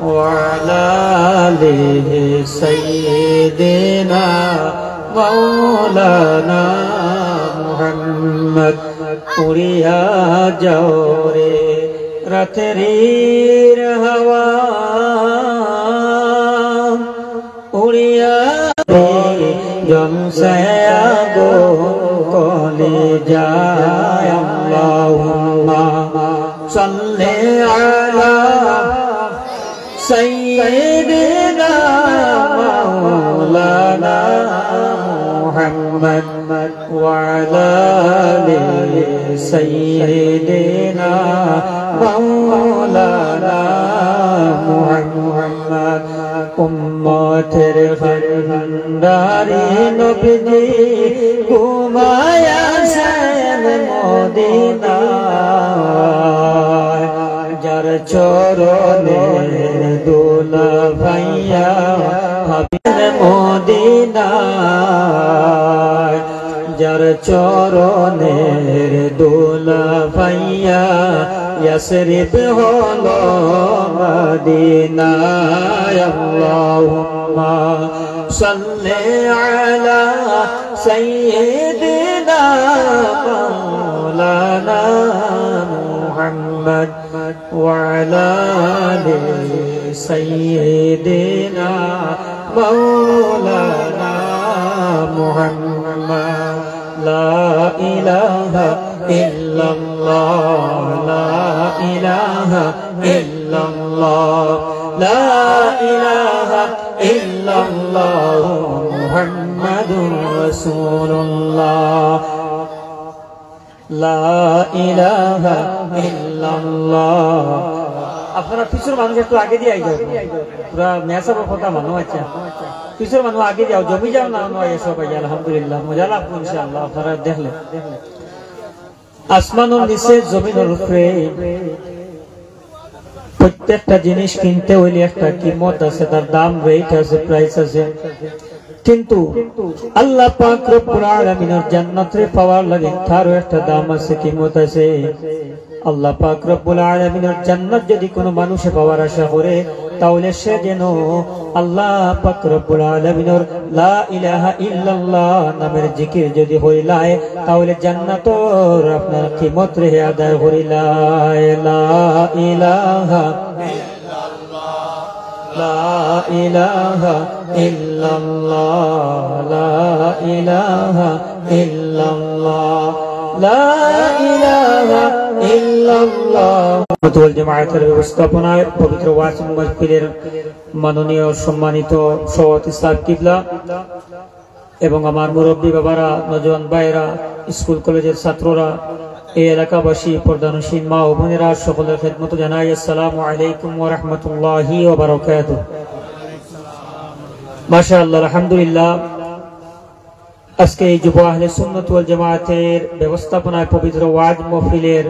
وعلى آله سيدنا مولانا محمد উড়িয়া যাও রে রাতের হাওয়া উড়িয়া জমসে আগো কলে যায় আল্লাহুম্মা সাল্লি আলা সাইয়্যিদিনা মাওলানা মুহাম্মদ ওয়া আলা আলি সাইয়্যিদিনা মাওলানা মুহাম্মদ উম্মতের ভান্ডারি নবীজি ঘুমায়াছেন মদিনায় যার চরণের দোলা ভাইয়া হাবিব মদিনায় যার চরণের দোলা ভাইয়া ইয়াসরিব হলো মদিনায় আল্লাহুম্মা সাল্লি আলা সাইয়্যিদিনা মাওলানা মুহাম্মদ ওয়া আলা আলি সাইয়্যিদিনা মাওলানা মুহাম্মদ লা ইলাহা ইল্লাল্লাহ লা ইলাহা ইল্লাল্লাহ লা ইলাহা ইল্লাল্লাহ মুহাম্মাদুর রাসূলুল্লাহ লা ইলাহা ইল্লাল্লাহ। আপনারা পিছর মানুষ একটু আগে দিয়ে আই যাও, পুরা মেসাবের কথা মানুষ আছে, পিছর মানুষ আগে যাও, জমি যাও না নয় এসব ভাই আলহামদুলিল্লাহ মজা লাগবে ইনশাআল্লাহ। আপনারা দেখলে আসমানের নিচে জমিনের উপরে প্রত্যেকটা জিনিস কিনতে হইলে একটা কিমত আছে, তার দাম রেট আছে, প্রাইস আছে। কিন্তু আল্লাহ পাক রব্বুল আলামিনের জান্নাতে পাওয়ার লাগে তারও একটা দাম আছে, কিমত আছে। আল্লাহ পাক রব্বুল আলামিনের জান্নাত যদি কোনো মানুষে পাওয়ার আশা করে তাহলে সে যেন আল্লাহ পাক রব্বুল আলামিনের লা ইলাহা ইল্লাল্লাহ নামের জিকির যদি হইলায় তাহলে জান্নাতর আপনার কিমত রে আদায় হইলায়। লা ইলাহা লা ইলাহা ইল্লাল্লাহ লা ইলাহা ইল্লাল্লাহ লা ইলাহা ইল্লাল্লাহ। ওয়াল জামাআতের ব্যবস্থাপনায় পবিত্র ওয়াজ মাহফিলের মাননীয় সম্মানিত সভাপতি সাহেব কিবলা এবং আমার মুরব্বী বাবারা, নওজোয়ান ভাইরা, স্কুল কলেজের ছাত্ররা, এই এলাকাবাসী, পর্দানসীন মা ও বোনেরা, সকলের খেদমত জানাই আসসালামু আলাইকুম ওয়া রাহমাতুল্লাহি ওয়া বারাকাতুহু। মাশাআল্লাহ, আলহামদুলিল্লাহ। আজকে এই যুব আহলে সুন্নাত ওয়াল জামাআতের ব্যবস্থাপনায় পবিত্র ওয়াজ মাহফিলের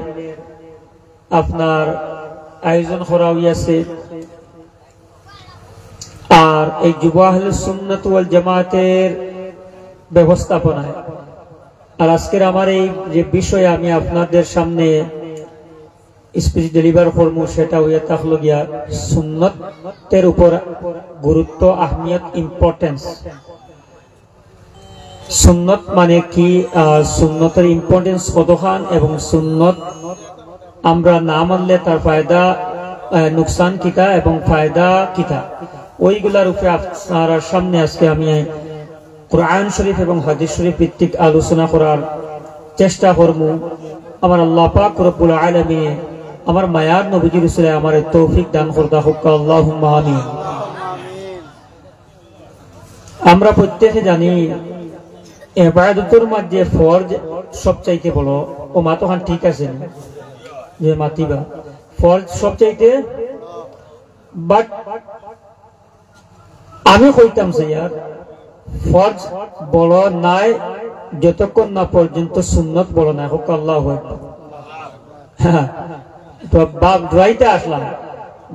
আপনার আয়োজন করা হইয়াছে। আর এই যুব আহলে সুন্নাত ওয়াল জামাআতের ব্যবস্থাপনায় আর আজকের আমার এই যে বিষয় আমি আপনাদের সামনে স্পিচ ডেলিভার করবো সেটা হইয়া থাকলো গিয়া সুন্নতের উপর গুরুত্ব, আহমিয়ত, ইম্পর্টেন্স। সুন্নত মানে কি, সুন্নতের ইম্পর্টেন্স কতখান এবং সুন্নত আমরা না মানলে তার ফায়দা নুকসান কিতা এবং ফায়দা কিতা, ওইগুলার উপরে আপনার সামনে আজকে আমি কুরআন শরীফ এবং হাদিস শরীফ ভিত্তিক আলোচনা করার চেষ্টা করব। আমার আল্লাহ পাক রব্বুল আলামিন আমার মায়ার নবীজি রাসূলে আমার তৌফিক দান করতা হোক, আল্লাহুম্মা আমিন। আমরা প্রত্যেকে জানি ইবাদতের মধ্যে ফরজ সবচাইতে বড়, ও মাতোখান ঠিক আছে যে মাতিবা ফরজ সবচাইতে, বাট আমি কইতাম স্যার ফরজ বড় নাই যতক্ষণ না পর্যন্ত সুন্নত বড় না হোক। আল্লাহু আকবার। তো বাপ ড্রাইতে আসলাম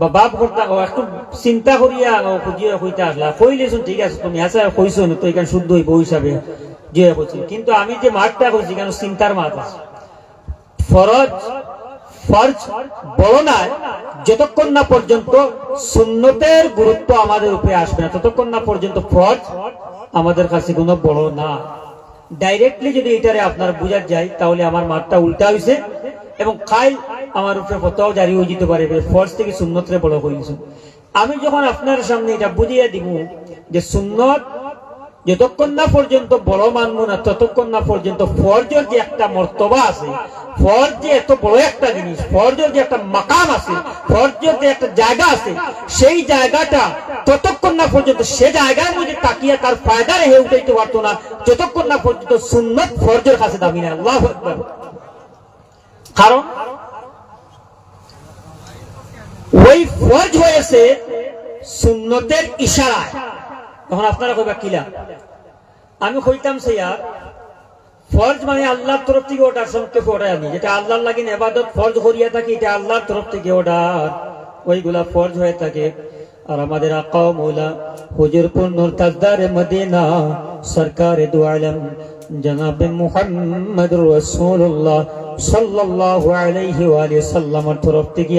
বা বাপ করতা একটু চিন্তা করিয়া খুঁজিয়া কইতে আসলা, কইলেছুন ঠিক আছে তুমি আসা কইছো না তো এখানে শুদ্ধ হইব হিসাবে যে কইছি, কিন্তু আমি যে মাঠটা কইছি কেন চিন্তার মাঠ আছে। ফরজ ফরজ বড় না যতক্ষণ না পর্যন্ত সুন্নতের গুরুত্ব আমাদের উপরে আসবে না, ততক্ষণ না পর্যন্ত ফরজ আমাদের কাছে কোনো বড় না। ডাইরেক্টলি যদি এটারে আপনার বুঝা যায় তাহলে আমার মাঠটা উল্টা হয়েছে এবং কাইল আমার উপরে ফতোয়াও জারি হয়ে যেতে পারে ফরজ থেকে সুন্নতরে বড় হয়েছে। আমি যখন আপনার সামনে এটা বুঝিয়ে দিব যে সুন্নত যতক্ষণ না পর্যন্ত বড় মানব না ততক্ষণ না পর্যন্ত ফরজের যে একটা মর্তবা আছে, ফরজ যে এত বড় একটা জিনিস, ফরজের যে একটা মাকাম আছে, ফরজের যে একটা জায়গা আছে, সেই জায়গাটা ততক্ষণ না পর্যন্ত সে জায়গার মধ্যে তাকিয়ে তার ফায়দা রেখে উঠাইতে পারতো না যতক্ষণ না পর্যন্ত সুন্নত ফরজের কাছে দাবি না। আল্লাহু আকবার। কারণ ওই ফরজ হয়েছে সুন্নতের ইশারায়। তখন আপনারা কইবা কিলা? আমি কইতাম সেইয়া ফরজ মানে আল্লাহর তরফ থেকে ওটা সঙ্গে ওটা আমি যেটা আল্লাহর লাগিন ইবাদত ফরজ করিয়া থাকি এটা আল্লাহর তরফ থেকে ওটা ওইগুলা ফরজ হয়ে থাকে। আর আমাদের আকা ও মৌলা হুজুরপুর নূর তাজদার মদিনা সরকারে দু আলম জনাবে মুহাম্মদুর রাসূলুল্লাহ সাল্লাল্লাহু আলাইহি ওয়া সাল্লামের তরফ থেকে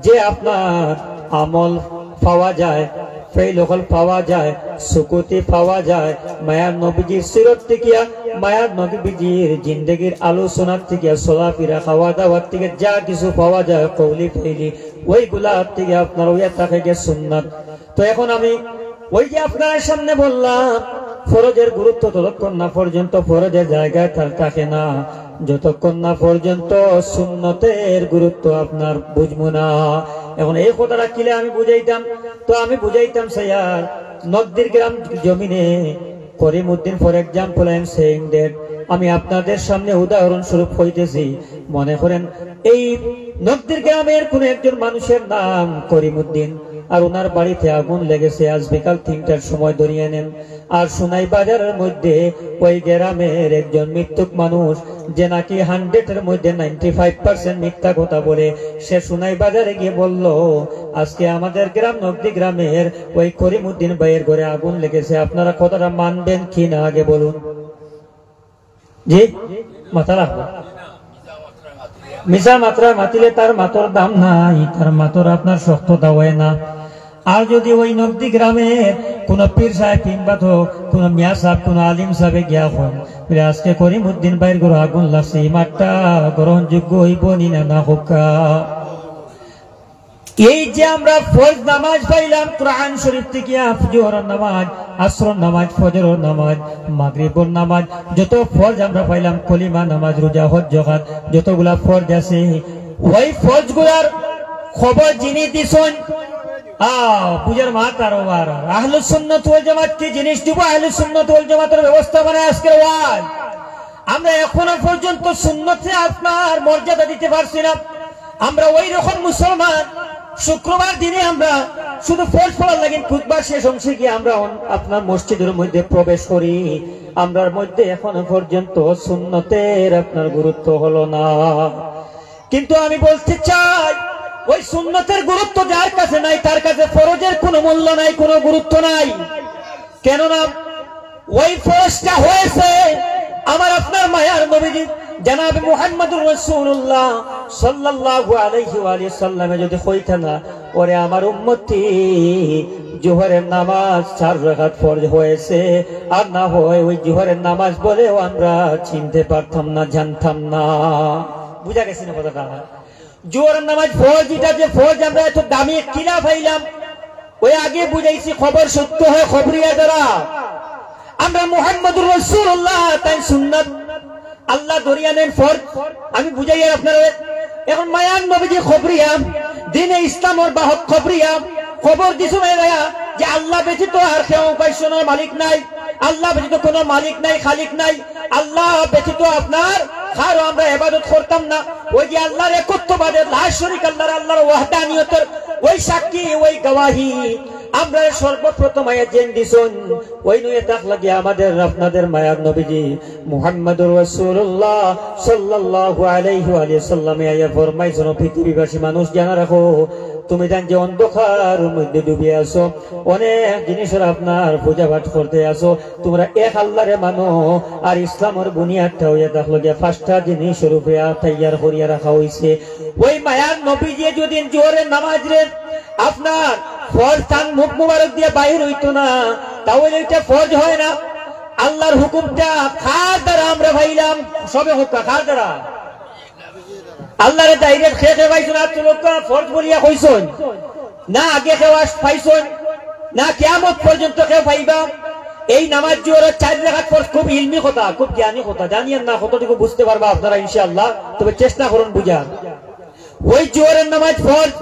যে আপনার আমল পাওয়া যায়, ফেলহল পাওয়া যায়, সুকুতি পাওয়া যায়, মায়ার নবীজির সিরত থেকে, মায়ার নবীজির জিন্দেগির আলোচনার থেকে, চলাফেরা খাওয়া দাওয়ার থেকে যা কিছু পাওয়া যায় কওলি ফেলি ওইগুলার থেকে আপনার ওই থাকে গে সুন্নাত। তো এখন আমি ওই যে আপনার সামনে বললাম ফরজের গুরুত্ব ততক্ষণ না পর্যন্ত ফরজের জায়গায় থাকে না যতক্ষণ না পর্যন্ত সুন্নতের গুরুত্ব আপনার বুঝবো না। এখন এই কথাটা কিলে আমি বুঝাইতাম, তো আমি বুঝাইতাম স্যার নদীর গ্রাম জমিনে Karimuddin for example I am saying that আমি আপনাদের সামনে উদাহরণ স্বরূপ হইতেছি। মনে করেন এই নদীর গ্রামের কোন একজন মানুষের নাম করিমউদ্দিন আর ওনার বাড়িতে আগুন লেগেছে আজ বিকাল 3টার সময় ধরিয়ে নেন। আর সোনাই বাজারের মধ্যে ওই গ্রামের একজন মৃত্যুক মানুষ যে নাকি 100-এর মধ্যে 95% মিথ্যা কথা বলে, সে সোনাই বাজারে গিয়ে বলল আজকে আমাদের গ্রাম নগদি গ্রামের ওই করিমউদ্দিন ভাইয়ের ঘরে আগুন লেগেছে। আপনারা কথাটা মানবেন কি না আগে বলুন? জি মাথা রাখবো। মিশা মাত্রা মাতিলে তার মাতর দাম নাই, তার মাতর আপনার শক্ত দাওয়ায় না। আর যদি ওই নগদি গ্রামে কোন পীর সাহেব কিংবা তো কোন মিয়া সাহেব কোন আলিম সাহেব গিয়া হন আজকে করিমউদ্দিন ভাইয়ের ঘরে আগুন লাগছে, এই মাঠটা গ্রহণযোগ্য হইব নি না হোকা? এই যে আমরা ফরজ নামাজ পাইলাম কোরআন শরীফ থেকে, জোহরের নামাজ, আসরের নামাজ, ফজরের নামাজ, মাগরিবের নামাজ, যত ফরজ আমরা পাইলাম, কলিমা নামাজ, রোজা, হজ, যাকাত, যতগুলা ফরজ আছে ওই ফরজ গুলার খবর যিনি দিছেন পূজার মা কারোবার আহলুস সুন্নাত ওয়াল জামাত কি জিনিস দিব, আহলুস সুন্নাত ওয়াল জামাতের ব্যবস্থা বানায় আজকের ওয়াজ। আমরা এখনো পর্যন্ত সুন্নতে আপনার মর্যাদা দিতে পারছি না। আমরা ওই রকম মুসলমান শুক্রবার দিনে আমরা শুধু ফরজ পড়ার লাগেন খুতবা শেষ অংশে গিয়ে আমরা আপনার মসজিদের মধ্যে প্রবেশ করি, আমরার মধ্যে এখনো পর্যন্ত সুন্নতের আপনার গুরুত্ব হলো না। কিন্তু আমি বলতে চাই ওই সুন্নতের গুরুত্ব যার কাছে নাই তার কাছে ফরজের কোনো মূল্য নাই, কোনো গুরুত্ব নাই। কেননা ওই ফরজটা হয়েছে আমার আপনার মায়ার নবীজি জনাবে মুহাম্মদুর রাসূলুল্লাহ সাল্লাল্লাহু আলাইহি ওয়া সাল্লামে যদি হইতো না ওরে আমার উম্মতি জোহরের নামাজ 4 রাকাত ফরজ হয়েছে, আর না হয় ওই জোহরের নামাজ বলেও আমরা চিনতে পারতাম না, জানতাম না। বুঝা গেছে না কথাটা? জোহরের নামাজ ফরজ, এটা যে ফরজ আমরা এত দামি কিলা পাইলাম ওই আগে বুঝাইছি খবর সত্য হয় খবরিয়া দ্বারা। আমরা মুহাম্মদুর রাসূলুল্লাহ তাই সুন্নাত আল্লাহ দরিয়া নেন ফরজ আমি বুঝাই আপনারা। এখন মায়ান নবীজি খবরিয়া দিনে ইসলামের বাহক খবরিয়া খবর দিছো ভাইয়া যে আল্লাহ ব্যতীত আর কেউ উপাস্যের মালিক নাই, আল্লাহ ব্যতীত কোনো মালিক নাই, খালিক নাই, আল্লাহ ব্যতীত আপনার কারো আমরা ইবাদত করতাম না। ওই যে আল্লাহর একত্ববাদের লা শরীক আল্লাহর ওয়াহদানিয়তের ওই সাক্ষী ওই গওয়াহি আমরা সর্বপ্রথম আয়াত জেন দিছুন। ওই নয়ে তাক লাগে আমাদের আপনাদের মায়ার নবীজি মুহাম্মদুর রাসূলুল্লাহ সাল্লাল্লাহু আলাইহি ওয়া সাল্লাম আয়া ফরমাইছেন পৃথিবীবাসী মানুষ জানা রাখো তুমি জান যে অন্ধকার মধ্যে ডুবে আছো, অনেক জিনিসের আপনার পূজা পাঠ করতে আসো, তোমরা এক আল্লাহরে মানো। আর ইসলামের বুনিয়াদটা হইয়া দেখলো যে 5টা জিনিস রূপে তৈয়ার করিয়া রাখা হয়েছে। ওই মায়ার নবী যে যদি জোরে নামাজ রে আপনার ফরজ তান মুখ মুবারক দিয়ে বাহির হইতো না, তাহলে এটা ফরজ হয় না। আল্লাহর হুকুমটা খার দ্বারা আমরা ভাইলাম, সবে হুক্কা খার দ্বারা আল্লাহরে ডাইরেক্ট খেয়ে পাইছো না, তোমরা ফরজ বলিয়া কইছন না, আগে খেওয়া পাইছন না, কিয়ামত পর্যন্ত কেউ পাইবা। এই নামাজ জোরে 4 রাকাত ফরজ, খুব ইলমি কথা, খুব জ্ঞানী কথা, জানিয়েন না কতটুকু বুঝতে পারবা আপনারা ইনশাআল্লাহ, তবে চেষ্টা করুন বুঝার। ওই জোরের নামাজ ফরজ,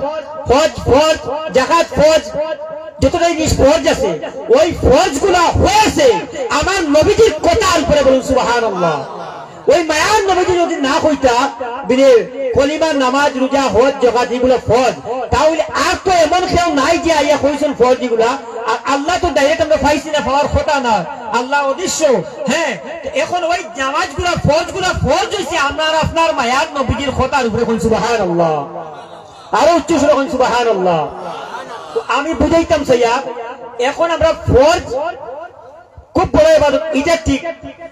ফরজ ফরজ, যাকাত ফরজ, যতটা জিনিস ফরজ আছে ওই ফরজ গুলা হয়েছে আমার নবীজির কথার উপরে, বলুন সুবহানাল্লাহ। ওই মায়ার নবীজি যদি না কইতা বিনে কলিমা নামাজ রোজা হজ জাকাত এগুলো ফরজ, তাহলে আর তো এমন কেউ নাই যে আইয়া কইছেন ফরজ এগুলা। আর আল্লাহ তো ডাইরেক্ট আমরা পাইছি না, পাওয়ার কথা না, আল্লাহ অদৃশ্য। হ্যাঁ, এখন ওই নামাজ গুলা ফরজ হইছে আমরা আপনার মায়ার নবীজির কথার উপরে, বলুন সুবহানাল্লাহ। আরো উচ্চ সুরে বলুন সুবহানাল্লাহ। আমি বুঝাইতাম সাইয়া, এখন আমরা ফরজ খুব বড় ইবাদত, এটা ঠিক।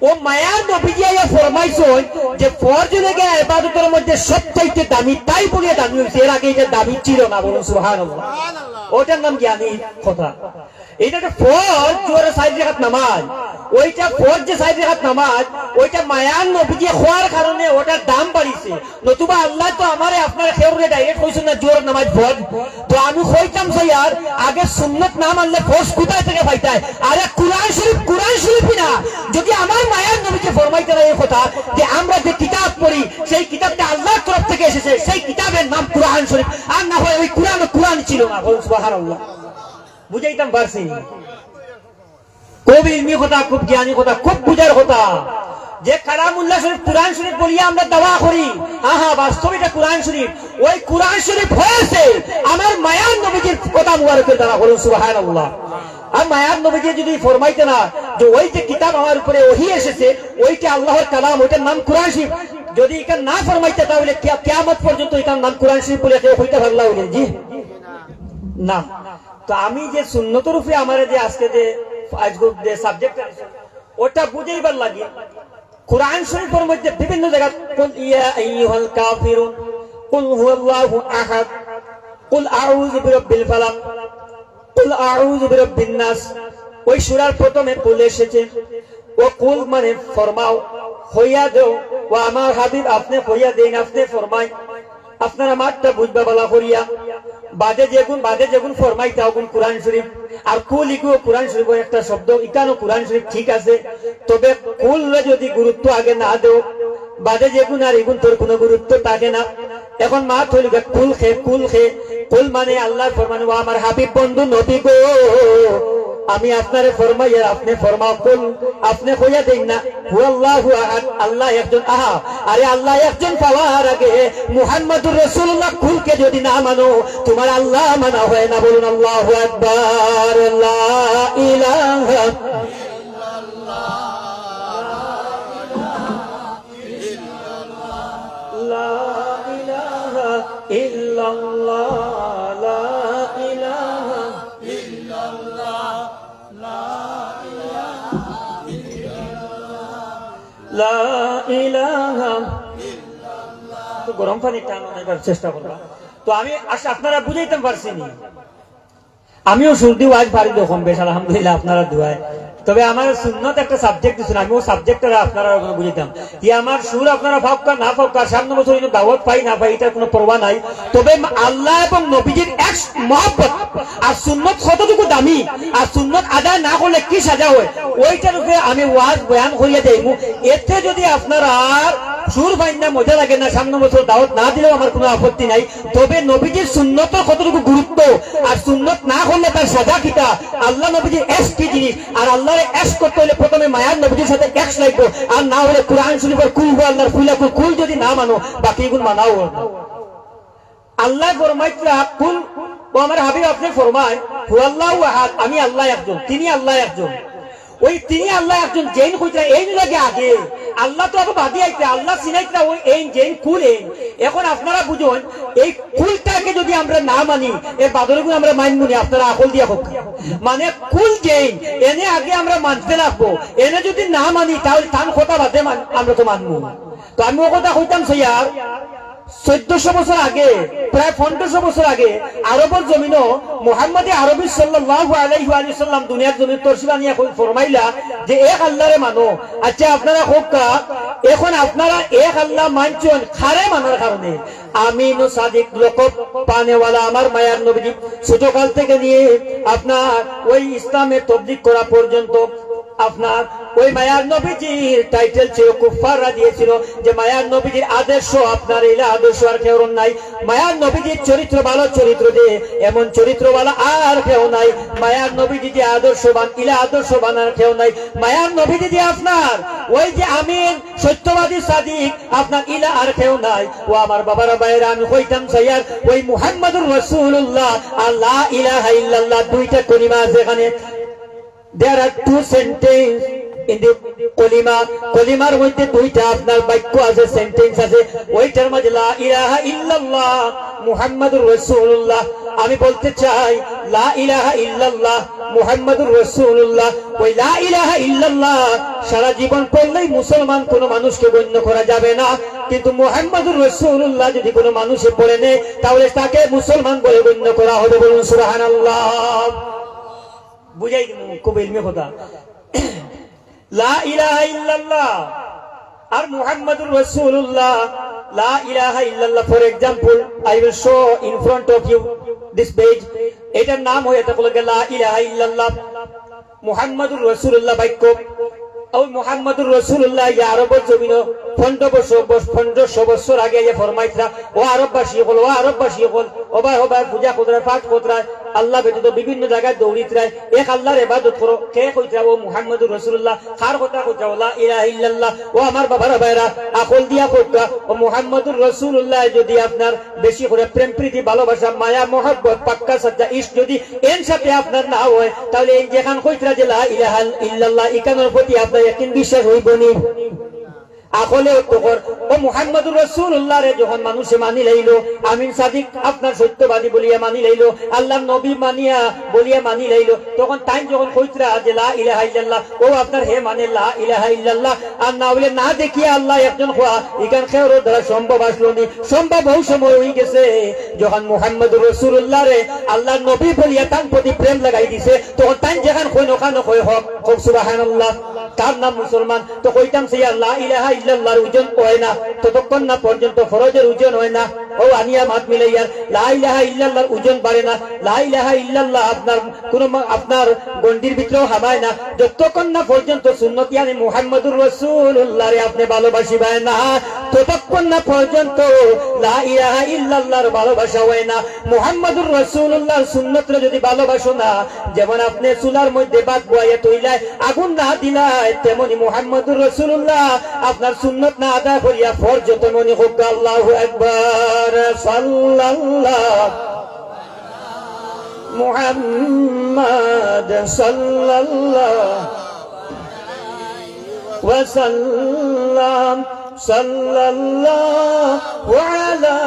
ও মায়ার নবীজি আইয়া ফরমাইছেন যে ফরজ লেগে ইবাদতের মধ্যে সবচাইতে দামি, তাই বলিয়া দামি হইছে, এর আগে এটা দামি ছিল না, বলুন সুবহানাল্লাহ। ওটার নাম জ্ঞানী কথা। এটা ফরজ জোরে 4 রাকাত নামাজ, ওইটা ফরজ যে 4 রাকাত নামাজ, ওইটা মায়ার নবীজি হওয়ার কারণে ওটার দাম বাড়িছে। নতুবা আল্লাহ তো আমারে আপনার খেউরে ডাইরেক্ট কইছেন না জোর নামাজ ফরজ। তো আমি কইতাম স্যার, আগে সুন্নাত না মানলে ফরজ কোথায় থেকে পাইতায়? আরে কোরআন শরীফই না, যদি আমার মায়ার নবীকে ফরমাইতে না এই কথা যে আমরা যে কিতাব পড়ি সেই কিতাবটা আল্লাহর তরফ থেকে এসেছে, সেই কিতাবের নাম কোরআন শরীফ, আর না হয় ওই কোরআন ছিল না, বলুন সুবহানাল্লাহ। বুঝাইতাম পারছি, খুব ইলমি কথা, খুব জ্ঞানী কথা, খুব বুঝার কথা। যে কালামুল্লাহ শরীফ কোরআন শরীফ বলিয়া আমরা দাওয়া করি, আহা বাস্তবে এটা কোরআন শরীফ, ওই কোরআন শরীফ হয়েছে আমার মায়ার নবীজির কথা মুবারকের দ্বারা, বলুন সুবহানাল্লাহ। আর মায়ার নবীজি যদি ফরমাইতে না যে ওই যে কিতাব আমার উপরে ওহী এসেছে ওইটা আল্লাহর কালাম, ওইটার নাম কোরআন শরীফ, যদি এটা না ফরমাইতে তাহলে কিয়ামত পর্যন্ত এটার নাম কোরআন শরীফ বলে কেউ হইতে পারলা হইলেন জি না। তো আমি যে সুন্নতের উপরে আমার যে আজকে যে সাবজেক্ট ওটা বুঝাইবার লাগে, কোরআন শরীফের মধ্যে বিভিন্ন জায়গা কুল ইয়া আইয়ুহাল কাফিরুন, কুল হুয়াল্লাহু আহাদ, কুল আউযু বিরাব্বিল ফালাক, কুল আউযু বিরাব্বিন নাস। ওই সূরার প্রথমে কুল এসেছে, ও কুল মানে ফরমাও, হইয়া দাও, ও আমার হাবিব আপনি হইয়া দেন, আপনি ফরমাই, আপনারা মাঠটা বুঝবা বলা করিয়া। বাদে যেগুন ফরমাইতে হগুন কোরআন শরীফ, আর কুল ইগুলো কোরআন শরীফের একটা শব্দ, ইকানো কোরআন শরীফ ঠিক আছে, তবে কুলরে যদি গুরুত্ব আগে না দেও, বাদে যেগুন আর এগুন তোর কোনো গুরুত্ব থাকে না। এখন মা থইলবে কুল কুল মানে আল্লাহ ফরমান, ও আমার হাবিব বন্ধু নবী গো, আমি আপনারে ফরমাই আর আপনি ফরমাও, কুল আপনি কইয়া দেন না হুয়াল্লাহু আহাদ, আল্লাহ একজন। আহা, আরে আল্লাহ একজন পাওয়ার আগে মুহাম্মদুর রাসূলুল্লাহ কুলকে যদি না মানো তোমার আল্লাহ মানা হয় না, বলুন আল্লাহু আকবার। লা ইলাহা গরম পানি টান অনেকবার চেষ্টা করলাম। তো আমি আপনারা বুঝাইতে পারছি নি, আমিও সর্দি আজ ভারী রকম বেশ আলহামদুলিল্লাহ আপনারা দুয়ায়। তবে আমার সুন্নত একটা সাবজেক্ট দিচ্ছেন, আমি ও সাবজেক্টটা আপনারা বুঝিতাম কি আমার সুর আপনারা ফাঁকা না ফাঁকা, 7 বছর দাওয়াত পাই না পাই এটার কোনো পরোয়া নাই। তবে আল্লাহ এবং নবীজির এক মহব্বত আর সুন্নত কতটুকু দামি, আর সুন্নত আদায় না করলে কি সাজা হয়, ওইটার উপরে আমি ওয়াজ বয়ান করিয়া দেই। এতে যদি আপনারা সুর পাই না মজা লাগে না, 7 বছর দাওয়াত না দিলেও আমার কোনো আপত্তি নাই। তবে নবীজির সুন্নতের কতটুকু গুরুত্ব, আর সুন্নত না করলে তার সাজা কিটা, আল্লাহ নবীজির এস কি জিনিস, আর আল্লাহরে এস করতে হলে প্রথমে মায়ার নবীজির সাথে এক্স লাগবে, আর না হলে কোরআন শরীফের কুল আল্লাহর ফুলা কুল যদি না মানো বাকি এগুলো মানাও। আল্লাহ ফরমাইতরা কুল, ও আমার হাবিব আপনি ফরমায় হুয়াল্লাহু আহাদ, আমি আল্লাহ একজন, তিনি আল্লাহ একজন। ওই তিনি আল্লাহ একজন জেন কইরা এই লাগে আগে আল্লাহ তো আগে বাদি আইছে আল্লাহ সিনাইতরা ওই এই জেন কুল এখন আপনারা বুঝুন এই কুলটাকে যদি আমরা না মানি এই বাদরগুলো আমরা মানবো না আপনারা আকল দিয়া হোক মানে কুল জেন এনে আগে আমরা মানতে লাগবো এনে যদি না মানি তাহলে তার কথা বাদে আমরা তো মানবো তো আমি ও কথা কইতাম সৈয়ার 1400 বছর আগে প্রায় 1500 বছর আগে আরবের জমিনও মুহাম্মদ আরবি সাল্লাল্লাহু আলাইহি ওয়া সাল্লাম দুনিয়ার জমিন তরসিবা নিয়ে ফরমাইলা যে এক আল্লাহরে মানো আচ্ছা আপনারা হোক্কা এখন আপনারা এক আল্লাহ মানছেন খারে মানার কারণে আমিন ও সাদিক লকব পানেওয়ালা আমার মায়ার নবী ছোটকাল থেকে নিয়ে আপনার ওই ইসলামের তাবলীগ করা পর্যন্ত আপনার ওই মায়ার নবীজির টাইটেল ছিল কুফাররা দিয়েছিল যে মায়ার নবীজির আদর্শ আপনার এইলা আদর্শ আর কেউ নাই মায়ার নবীজির চরিত্র ভালো চরিত্র দিয়ে এমন চরিত্র ভালো আর কেউ নাই মায়ার নবীজি যে আদর্শবান ইলা আদর্শবান আর কেউ নাই মায়ার নবীজি যে আপনার ওই যে আমিন সত্যবাদী সাদিক আপনার ইলা আর কেউ নাই ও আমার বাবারা ভাইয়েরা আমি কইতাম সাইয়ার ওই মুহাম্মাদুর রাসূলুল্লাহ আল্লাহ ইলাহা ইল্লাল্লাহ দুইটা কলিমা আছে এখানে There are two sentences in the কলিমা কলিমার মধ্যে দুইটা আপনার বাক্য আছে সেন্টেন্স আছে ওইটার মধ্যে লা ইলাহা ইল্লাল্লাহ মুহাম্মাদুর রাসূলুল্লাহ আমি বলতে চাই লা ইলাহা ইল্লাল্লাহ মুহাম্মাদুর রাসূলুল্লাহ ওই লা ইলাহা ইল্লাল্লাহ সারা জীবন পড়লেই মুসলমান কোনো মানুষকে গণ্য করা যাবে না কিন্তু মুহাম্মাদুর রাসূলুল্লাহ যদি কোনো মানুষে পড়ে নেয় তাহলে তাকে মুসলমান বলে গণ্য করা হবে বলুন সুবহানাল্লাহ বুঝাই খুব ইলমি কথা লা ইলাহা ইল্লাল্লাহ আর মুহাম্মাদুর রাসূলুল্লাহ লা ইলাহা ইল্লাল্লাহ for example I will show in front of you this page এটার নাম হয়ে থাকে লা ইলাহা ইল্লাল্লাহ মুহাম্মাদুর রাসূলুল্লাহ বাক্য ওই মুহাম্মাদুর রাসূলুল্লাহ ইয়া আরবের জমিন 1500 বছর আগে ইয়া ফরমাইতরা ও আরববাসী হল ও আরববাসী হল ওবার পূজা করা পাঠ করা আল্লাহ ব্যতীত বিভিন্ন জায়গায় দৌড়িতরা এক আল্লাহর ইবাদত করো কে কইতরা ও মুহাম্মাদুর রাসূলুল্লাহ কার কথা কইতরা লা ইলাহা ইল্লাল্লাহ ও আমার বাবারা ভাইরা আকল দিয়া কইতরা ও মুহাম্মাদুর রাসূলুল্লাহ যদি আপনার বেশি করে প্রেম প্রীতি ভালোবাসা মায়া মহব্বত পাক্কা সচ্চা ইশক যদি এর সাথে আপনার না হয় তাহলে এই যেখান কইতরা যে লা ইলাহা ইল্লাল্লাহ ইকানোর প্রতি আপনার ইয়াকিন বিশ্বাস হইব নি আকলে তখন ও মুহাম্মাদুর রাসূলুল্লাহ রে যখন মানুষে মানি লইলো আমিন সাদিক আপনার সত্যবাদী বলিয়া মানি লইলো আল্লাহর নবী মানিয়া বলিয়া মানি লইলো তখন তাই যখন কইতরা যে লা ইলাহা ইল্লাল্লাহ ও আপনার হে মানে লা ইলাহা ইল্লাল্লাহ আর না হইলে না দেখিয়া আল্লাহ একজন খোয়া ইকান খেওর দ্বারা সম্ভব আসলো নি সম্ভব বহু সময় হয়ে গেছে যখন মুহাম্মাদুর রাসূলুল্লাহ রে আল্লাহর নবী বলিয়া তার প্রতি প্রেম লাগাই দিছে তখন তাই যেখান কই নখানো কই হক সুবহানাল্লাহ তার নাম মুসলমান তো কইতাম সে লা ইলাহা ইল্লাল্লাহর ওজন হয় না ততক্ষণ না পর্যন্ত ফরজের ওজন হয় না ও আনিয়া মাত মিলাইয়ার লা ইলাহা ইল্লাল্লাহর ওজন বাড়ে না লা ইলাহা ইল্লাল্লাহ আপনার কোন আপনার গন্ডির ভিতরেও হাবায় না যতক্ষণ না পর্যন্ত সুন্নতি আনি মুহাম্মাদুর রাসূলুল্লাহরে আপনি ভালোবাসিবেন না ততক্ষণ না পর্যন্ত লা ইলাহা ইল্লাল্লাহর ভালোবাসা হয় না মুহাম্মাদুর রাসূলুল্লাহর সুন্নতরে যদি ভালোবাসো না যেমন আপনি চুলার মধ্যে ভাত বয়ায় তৈলায় আগুন না দিলায় তেমনি মুহাম্মাদুর রাসূলুল্লাহ আপনার সুন্নত না আদা করিয়া ফরজ তেমনি হোক আল্লাহু আকবার সাল্লাল্লাহু মুহাম্মাদ সাল্লাল্লাহু ওয়া সাল্লাম সাল্লাল্লাহু আলা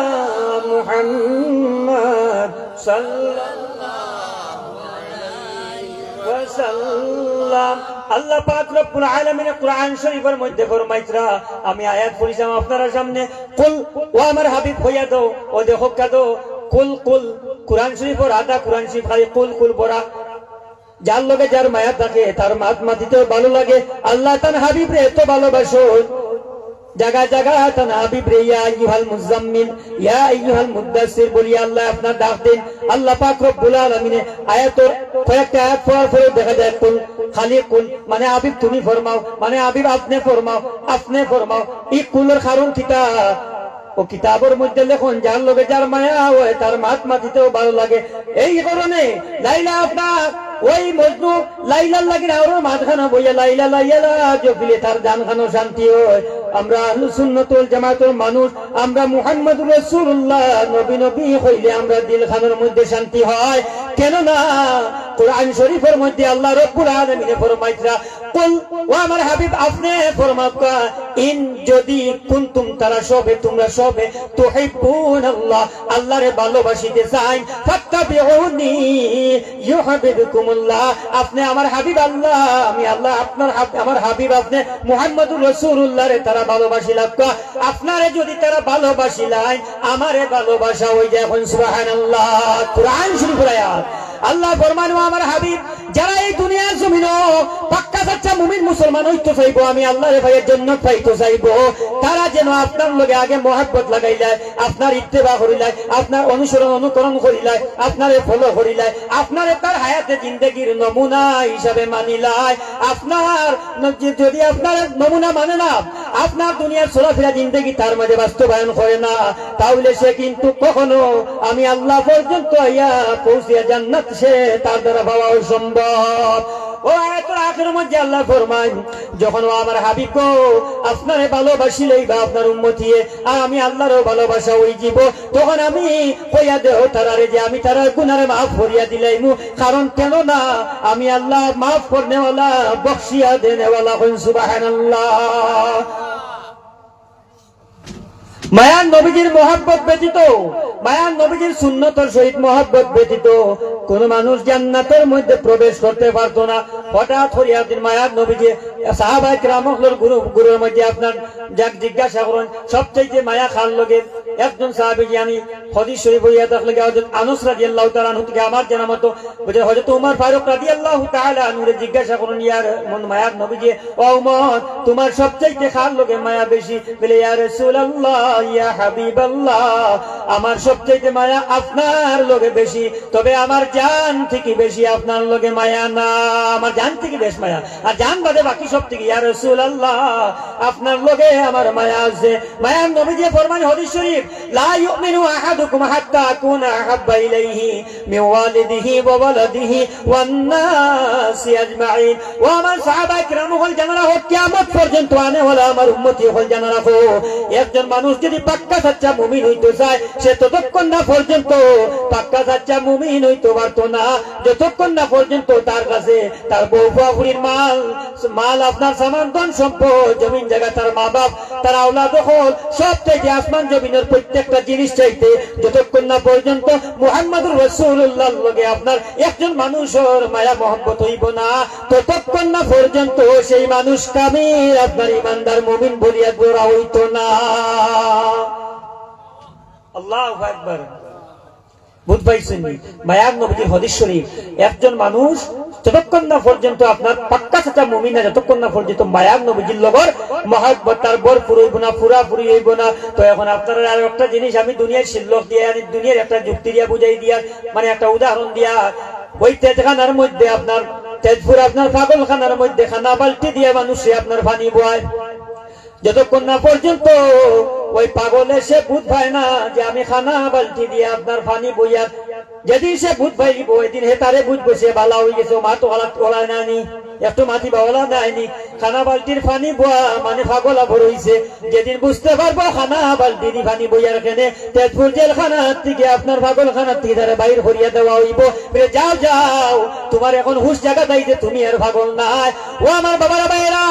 মুহাম্মাদ সাল্লাল্লাহু আলাইহি ওয়া সাল্লাম আল্লাহ পাক রব্বুল আলামিন কুরআন শরীফের মধ্যে ফরমাইতরা আমি আয়াত পড়িলাম আপনাদের সামনে কুল ও আমার হাবিব হইয়া দাও ও দেখো কাদো কুল কুল কুরআন শরীফের আদা কুরআন শরীফ খালি কুল কুল বড়া যার লগে যার মায়া থাকে তার মাত মাতিতেও ভালো লাগে আল্লাহ তার হাবিব রে এত ভালোবাসো জায়গা জায়গা তার হাবিব রে ইয়া আইয়ুহাল মুজাম্মিল ইয়া আইয়ুহাল মুদাসসির বলি আল্লাহ আপনার ডাক দেন আল্লাহ পাক রব্বুল আলামিন আয়াতের কয়েকটা আয়াত পড়ার পরে দেখা যায় কুল খালি কুল মানে হাবিব তুমি ফরমাও মানে হাবিব আপনি ফরমাও এই কুলের কারণ কিতা ও কিতাবের মধ্যে লেখন যার লগে যার মায়া হয় তার মাত মাতিতেও ভালো লাগে এই কারণে লাইলা আপনার ওই মজনু লাইলার লাগি আর মাঝখানা বইয়া লাইলা লাইলা জপিলে তার জানখানো শান্তি হয় আমরা আহলুস সুন্নাত ওয়াল জামাতের মানুষ আমরা মুহাম্মদুর রাসূলুল্লাহ নবী নবী হইলে আমরা দিলখানের মধ্যে শান্তি হয় কেননা কোরআন শরীফের মধ্যে আল্লাহ রাব্বুল আলামিন ফরমাইতরা কুল ও আমার হাবিব আপনি ফরমাকা ইন যদি কুনতুম তারা সবে তোমরা সবে তুহিব্বুনাল্লাহ আল্লাহরে ভালোবাসিতে চাই ফাত্তাবিউনি ইউহিব্বুকুমুল্লাহ আপনি আমার হাবিব আল্লাহ আমি আল্লাহ আপনার আমার হাবিব আপনি মুহাম্মদুর রাসূলুল্লাহরে তারা ভালোবাসিলা আপনারে যদি তারা ভালোবাসিলাই আমারে ভালোবাসা হই যায় এখন সুবহানাল্লাহ কোরআন শরীফের আয়াত আল্লাহ ফরমান ও আমার হাবিব যারা এই দুনিয়ার জমিনে পাক্কা সচ্চা মুমিন মুসলমান হইতে চাইবো আমি আল্লাহর ভয়ে জান্নাত পাইতে চাইবো তারা যেন আপনার লগে আগে মহব্বত লাগাইলায় আপনার ইত্তেবা করিলায় আপনার অনুসরণ অনুকরণ করিলায় আপনারে ফলো করিলায় আপনারে তার হায়াতে জিন্দেগির নমুনা হিসাবে মানিলায় আপনার যদি আপনার নমুনা মানে না আপনার দুনিয়ার চলাফেরা জিন্দেগি তার মাঝে বাস্তবায়ন করে না তাহলে সে কিন্তু কখনো আমি আল্লাহ পর্যন্ত ইয়া পৌঁছে জান্নাত সে তার দ্বারা পাওয়া অসম্ভব ও আয়াতুল আখিরের মধ্যে আল্লাহ ফরমান যখন ও আমার হাবিব গো আপনারে ভালোবাসিলেই বা আপনার উম্মতি আর আমি আল্লাহরও ভালোবাসা ওই জীব তখন আমি কইয়া দেহ তারারে যে আমি তার গুনারে মাফ করিয়া দিলাইমু কারণ কেন না আমি আল্লাহ মাফ করনেওয়ালা বখশিয়া দেনেওয়ালা সুবহানাল্লাহ মায়ান নবীজির মহব্বত ব্যতীত মায়ান নবীজির সুন্নতের সহিত মহব্বত ব্যতীত কোন মানুষ জান্নাতের মধ্যে প্রবেশ করতে পারতো না হঠাৎ হরিয়াদিন মায়ান নবীজি সাহাবায়ে কিরামের গুরুর মধ্যে আপনার যাক জিজ্ঞাসা করেন সবচেয়ে মায়া খান লগে একজন সাহাবী জানি হাদিস শরীফ হইয়া থাকলে হযরত আনাস রাদিয়াল্লাহু তাআলা আনহু থেকে আমার জানা মতো বুঝে হযরত ওমর ফারুক রাদিয়াল্লাহু তাআলা আনহুরে জিজ্ঞাসা করেন ইয়ার মায়ার নবীজি ও ওমর তোমার সবচেয়ে খান লগে মায়া বেশি বলে ইয়া রাসূলুল্লাহ ইয়া হাবিবাল্লাহ আমার সবচেয়ে মায়া আপনার লগে বেশি তবে আমার জান থেকে বেশি আপনার লগে মায়া না আমার জান থেকে বেশ মায়া আর জান বাদে বাকি সব থেকে ইয়া রাসূলুল্লাহ আপনার লগে আমার মায়া আছে মায়ার নবীজি ফরমান হাদিস শরীফ লা ইউমিনু আহাদুকুম হাত্তা আকুনা আহাব্বা ইলাইহি মিন ওয়ালিদিহি ওয়া ওয়ালাদিহি ওয়ান নাসি আজমাইন ওয়া আমার সাহাবা কিরাম হল জানা হোক কিয়ামত পর্যন্ত আনে ওয়ালা আমার উম্মতি হল জানা রাখো একজন মানুষ যদি পাক্কা সচ্চা মুমিন হইতে চায় সে ততক্ষণ না পর্যন্ত পাক্কা সচ্চা মুমিন হইতে পারতো না যতক্ষণ না পর্যন্ত তার কাছে তার বউ বাবুরির মাল আপনার সামান ধন সম্পদ জমিন জায়গা তার মা বাপ তার আওলাদ হল সব থেকে আসমান জমিনের প্রত্যেকটা জিনিস চাইতে যতক্ষণ না পর্যন্ত মুহাম্মদুর রাসূলুল্লাহর লগে আপনার একজন মানুষের মায়া মহব্বত হইব না ততক্ষণ না পর্যন্ত সেই মানুষ কামিল আপনার ইমানদার মুমিন বলিয়া ধরা হইতো না আল্লাহু আকবার বুঝ পাইছেন মায়ার নবীর হাদিস শরীফ একজন মানুষ যতক্ষণ না পর্যন্ত আপনার পাক্কা সাথে মুমিন না যতক্ষণ না পর্যন্ত মায়ার নবীর লগর মহব্বত তার ভরপুর হইব না পুরাপুরি হইব না তো এখন আপনারা আর একটা জিনিস আমি দুনিয়ার শিল্লক দিয়ে আমি দুনিয়ার একটা যুক্তি দিয়া বুঝাই দিয়া মানে একটা উদাহরণ দিয়া ওই তেজখানার মধ্যে আপনার তেজপুর আপনার পাগলখানার মধ্যে খানা বালতি দিয়ে মানুষে আপনার পানি বয় যতক্ষণ না পর্যন্ত ওই পাগল এসে বুঝ পায় না যে আমি খানা বালতি দিয়ে আপনার পানি বইয়া যেদিন সে বুঝ পাইব ওই দিন হে তারে বুঝবো সে বালা হয়ে গেছে মা তো ওলায় নানি একটু মাটি বাওলা নাইনি খানা বালতির পানি বোয়া মানে পাগলা ভর হইছে যেদিন বুঝতে পারবো খানা বালতির পানি বইয়ার কেনে তেজপুর জেলখানা থেকে আপনার পাগলখানার থেকে তারা বাইর করিয়া দেওয়া হইব যাও যাও তোমার এখন হুশ জায়গা তাই যে তুমি আর পাগল নাই ও আমার বাবারা ভাইরা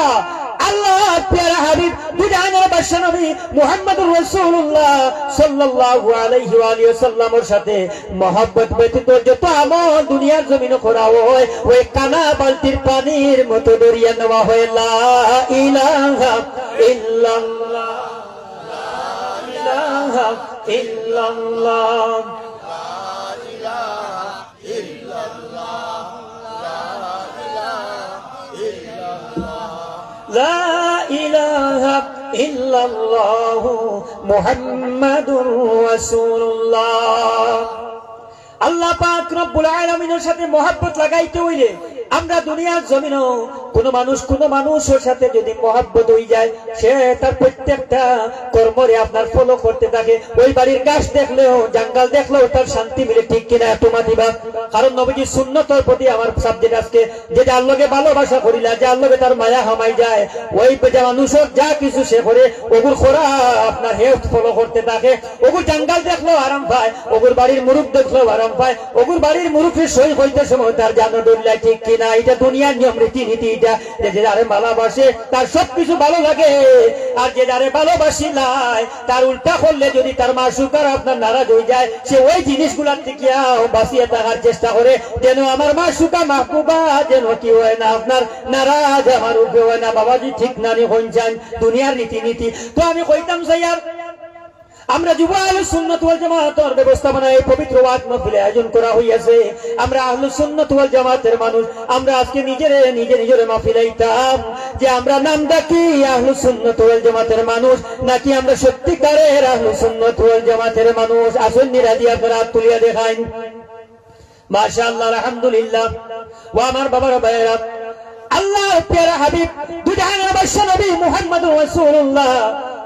আল্লাহ প্যারা হাবিব দুজাহানের বাদশা নবী মুহাম্মদুর রাসূলুল্লাহ সাল্লাল্লাহু আলাইহি ওয়া আলিহি ওয়াসাল্লামের সাথে মহব্বত ব্যতীত যত আমল দুনিয়ার জমিনে করা হয় ওই কানা বালতির পানির মতো দরিয়া নেওয়া হয় লা ইলাহা ইল্লাল্লাহ লা ইলাহা ইল্লাল্লাহ لا إله إلا الله محمد رسول الله আল্লাহ পাক রব্বুল আলামিনের সাথে মহব্বত লাগাইতে হইলে আমরা দুনিয়ার জমিনে কোন মানুষের সাথে যদি মহব্বত হয়ে যায় সে তার প্রত্যেকটা কর্মরে আপনার ফলো করতে থাকে ওই বাড়ির গাছ দেখলেও জঙ্গল দেখলেও তার শান্তি মিলে ঠিক কিনা একটু মাতিবা কারণ নবীজির সুন্নতের প্রতি আমার সাবজেক্ট আজকে যে যার লগে ভালোবাসা করিলা যার লগে তার মায়া হামাই যায় ওই যে মানুষ যা কিছু সে করে ওগুর খোরা আপনার হেলথ ফলো করতে থাকে ওগুর জঙ্গল দেখলো আরাম পায় ওগুর বাড়ির মুরুখ দেখলো আরাম পায় ওগুর বাড়ির মুরুখের সই হইতে সময় তার জানো ডুল্লা ঠিক কিনা এটা দুনিয়ার নিয়ম রীতিনীতি এটা যে যারে ভালোবাসে তার সবকিছু ভালো লাগে আর যে যারে ভালোবাসি নাই তার উল্টা করলে যদি তার মাসুকার আপনার নারাজ হয়ে যায় সে ওই জিনিসগুলার থেকে বাঁচিয়ে থাকার চেষ্টা করে যেন আমার মাসুকা মাহবুবা যেন কি হয় না আপনার নারাজ আমার উপরে হয় না বাবাজি ঠিক নানি হইন দুনিয়ার রীতিনীতি তো আমি কইতাম স্যার আমরা যুব আহলুস সুন্নাত ওয়াল জামাতের ব্যবস্থাপনায় পবিত্র ওয়াজ মাহফিল আয়োজন করা হইয়াছে আমরা আহলুস সুন্নাত ওয়াল জামাতের মানুষ আমরা আজকে নিজের মাহফিল আইতাম যে আমরা নাম ডাকি আহলুস সুন্নাত ওয়াল জামাতের মানুষ নাকি আমরা সত্যিকারের আহলুস সুন্নাত ওয়াল জামাতের মানুষ আসুন নিরাদি আপনারা হাত তুলিয়া দেখাইন মাশাআল্লাহ আলহামদুলিল্লাহ ও আমার বাবার ভাইয়েরা আল্লাহর প্যারা হাবিব দুজাহানের বাদশা নবী মুহাম্মদুর রাসূলুল্লাহ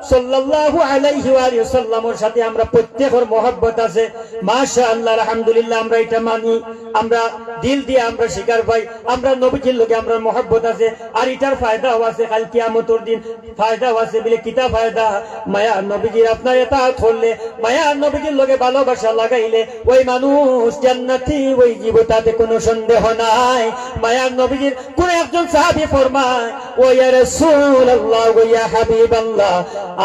সাল্লাল্লাহু আলাইহি ওয়া সাল্লামের সাথে আমরা প্রত্যেকের মহব্বত আছে মাশাআল্লাহ আলহামদুলিল্লাহ আমরা এটা মানি আমরা দিল দিয়ে আমরা স্বীকার পাই আমরা নবীজির লগে আমরা মহব্বত আছে আর এটার ফায়দাও আছে কাল কিয়ামতের দিন ফায়দাও আছে বলে কিতা ফায়দা মায়া নবীজির আপনার ইতাআত করলে মায়া নবীজির লগে ভালোবাসা লাগাইলে ওই মানুষ জান্নাতি ওই জীবতাতে কোনো সন্দেহ নাই মায়া নবীজির কোন একজন সাহাবী ফরমায় ও ইয়া রাসূলুল্লাহ ওয়া ইয়া হাবিবাল্লাহ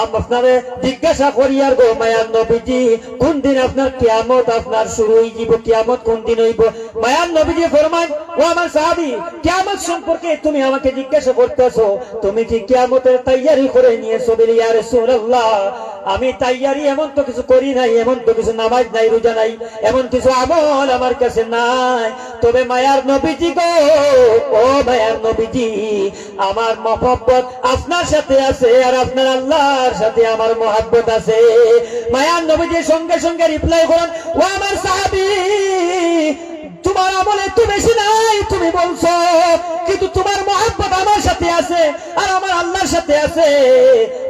আপনারে জিজ্ঞাসা করি আর গো মায়ার নবীজি কোন দিন আপনার কিয়ামত আপনার শুরু হইব কিয়ামত কোন দিন হইব মায়ার নবীজি ফরমান ও আমার সাহাবী কিয়ামত সম্পর্কে তুমি আমাকে জিজ্ঞাসা করতেছো তুমি কি কিয়ামতের তৈয়ারি করে নিয়েছো বলে ইয়া রাসূলুল্লাহ আমি তৈয়ারি এমন তো কিছু করি নাই এমন তো কিছু নামাজ নাই রোজা নাই এমন কিছু আমল আমার কাছে নাই তবে মায়ার নবীজি গো ও মায়ার নবীজি আমার মহব্বত আপনার সাথে আছে আর আপনার আল্লাহর সাথে আমার মহব্বত আছে মায়ার নবীজি সঙ্গে সঙ্গে রিপ্লাই করেন ও আমার সাহাবী তোমার আমলে তো বেশি নাই তুমি বলছো কিন্তু তোমার মহব্বত আমার সাথে আছে আর আমার আল্লাহর সাথে আছে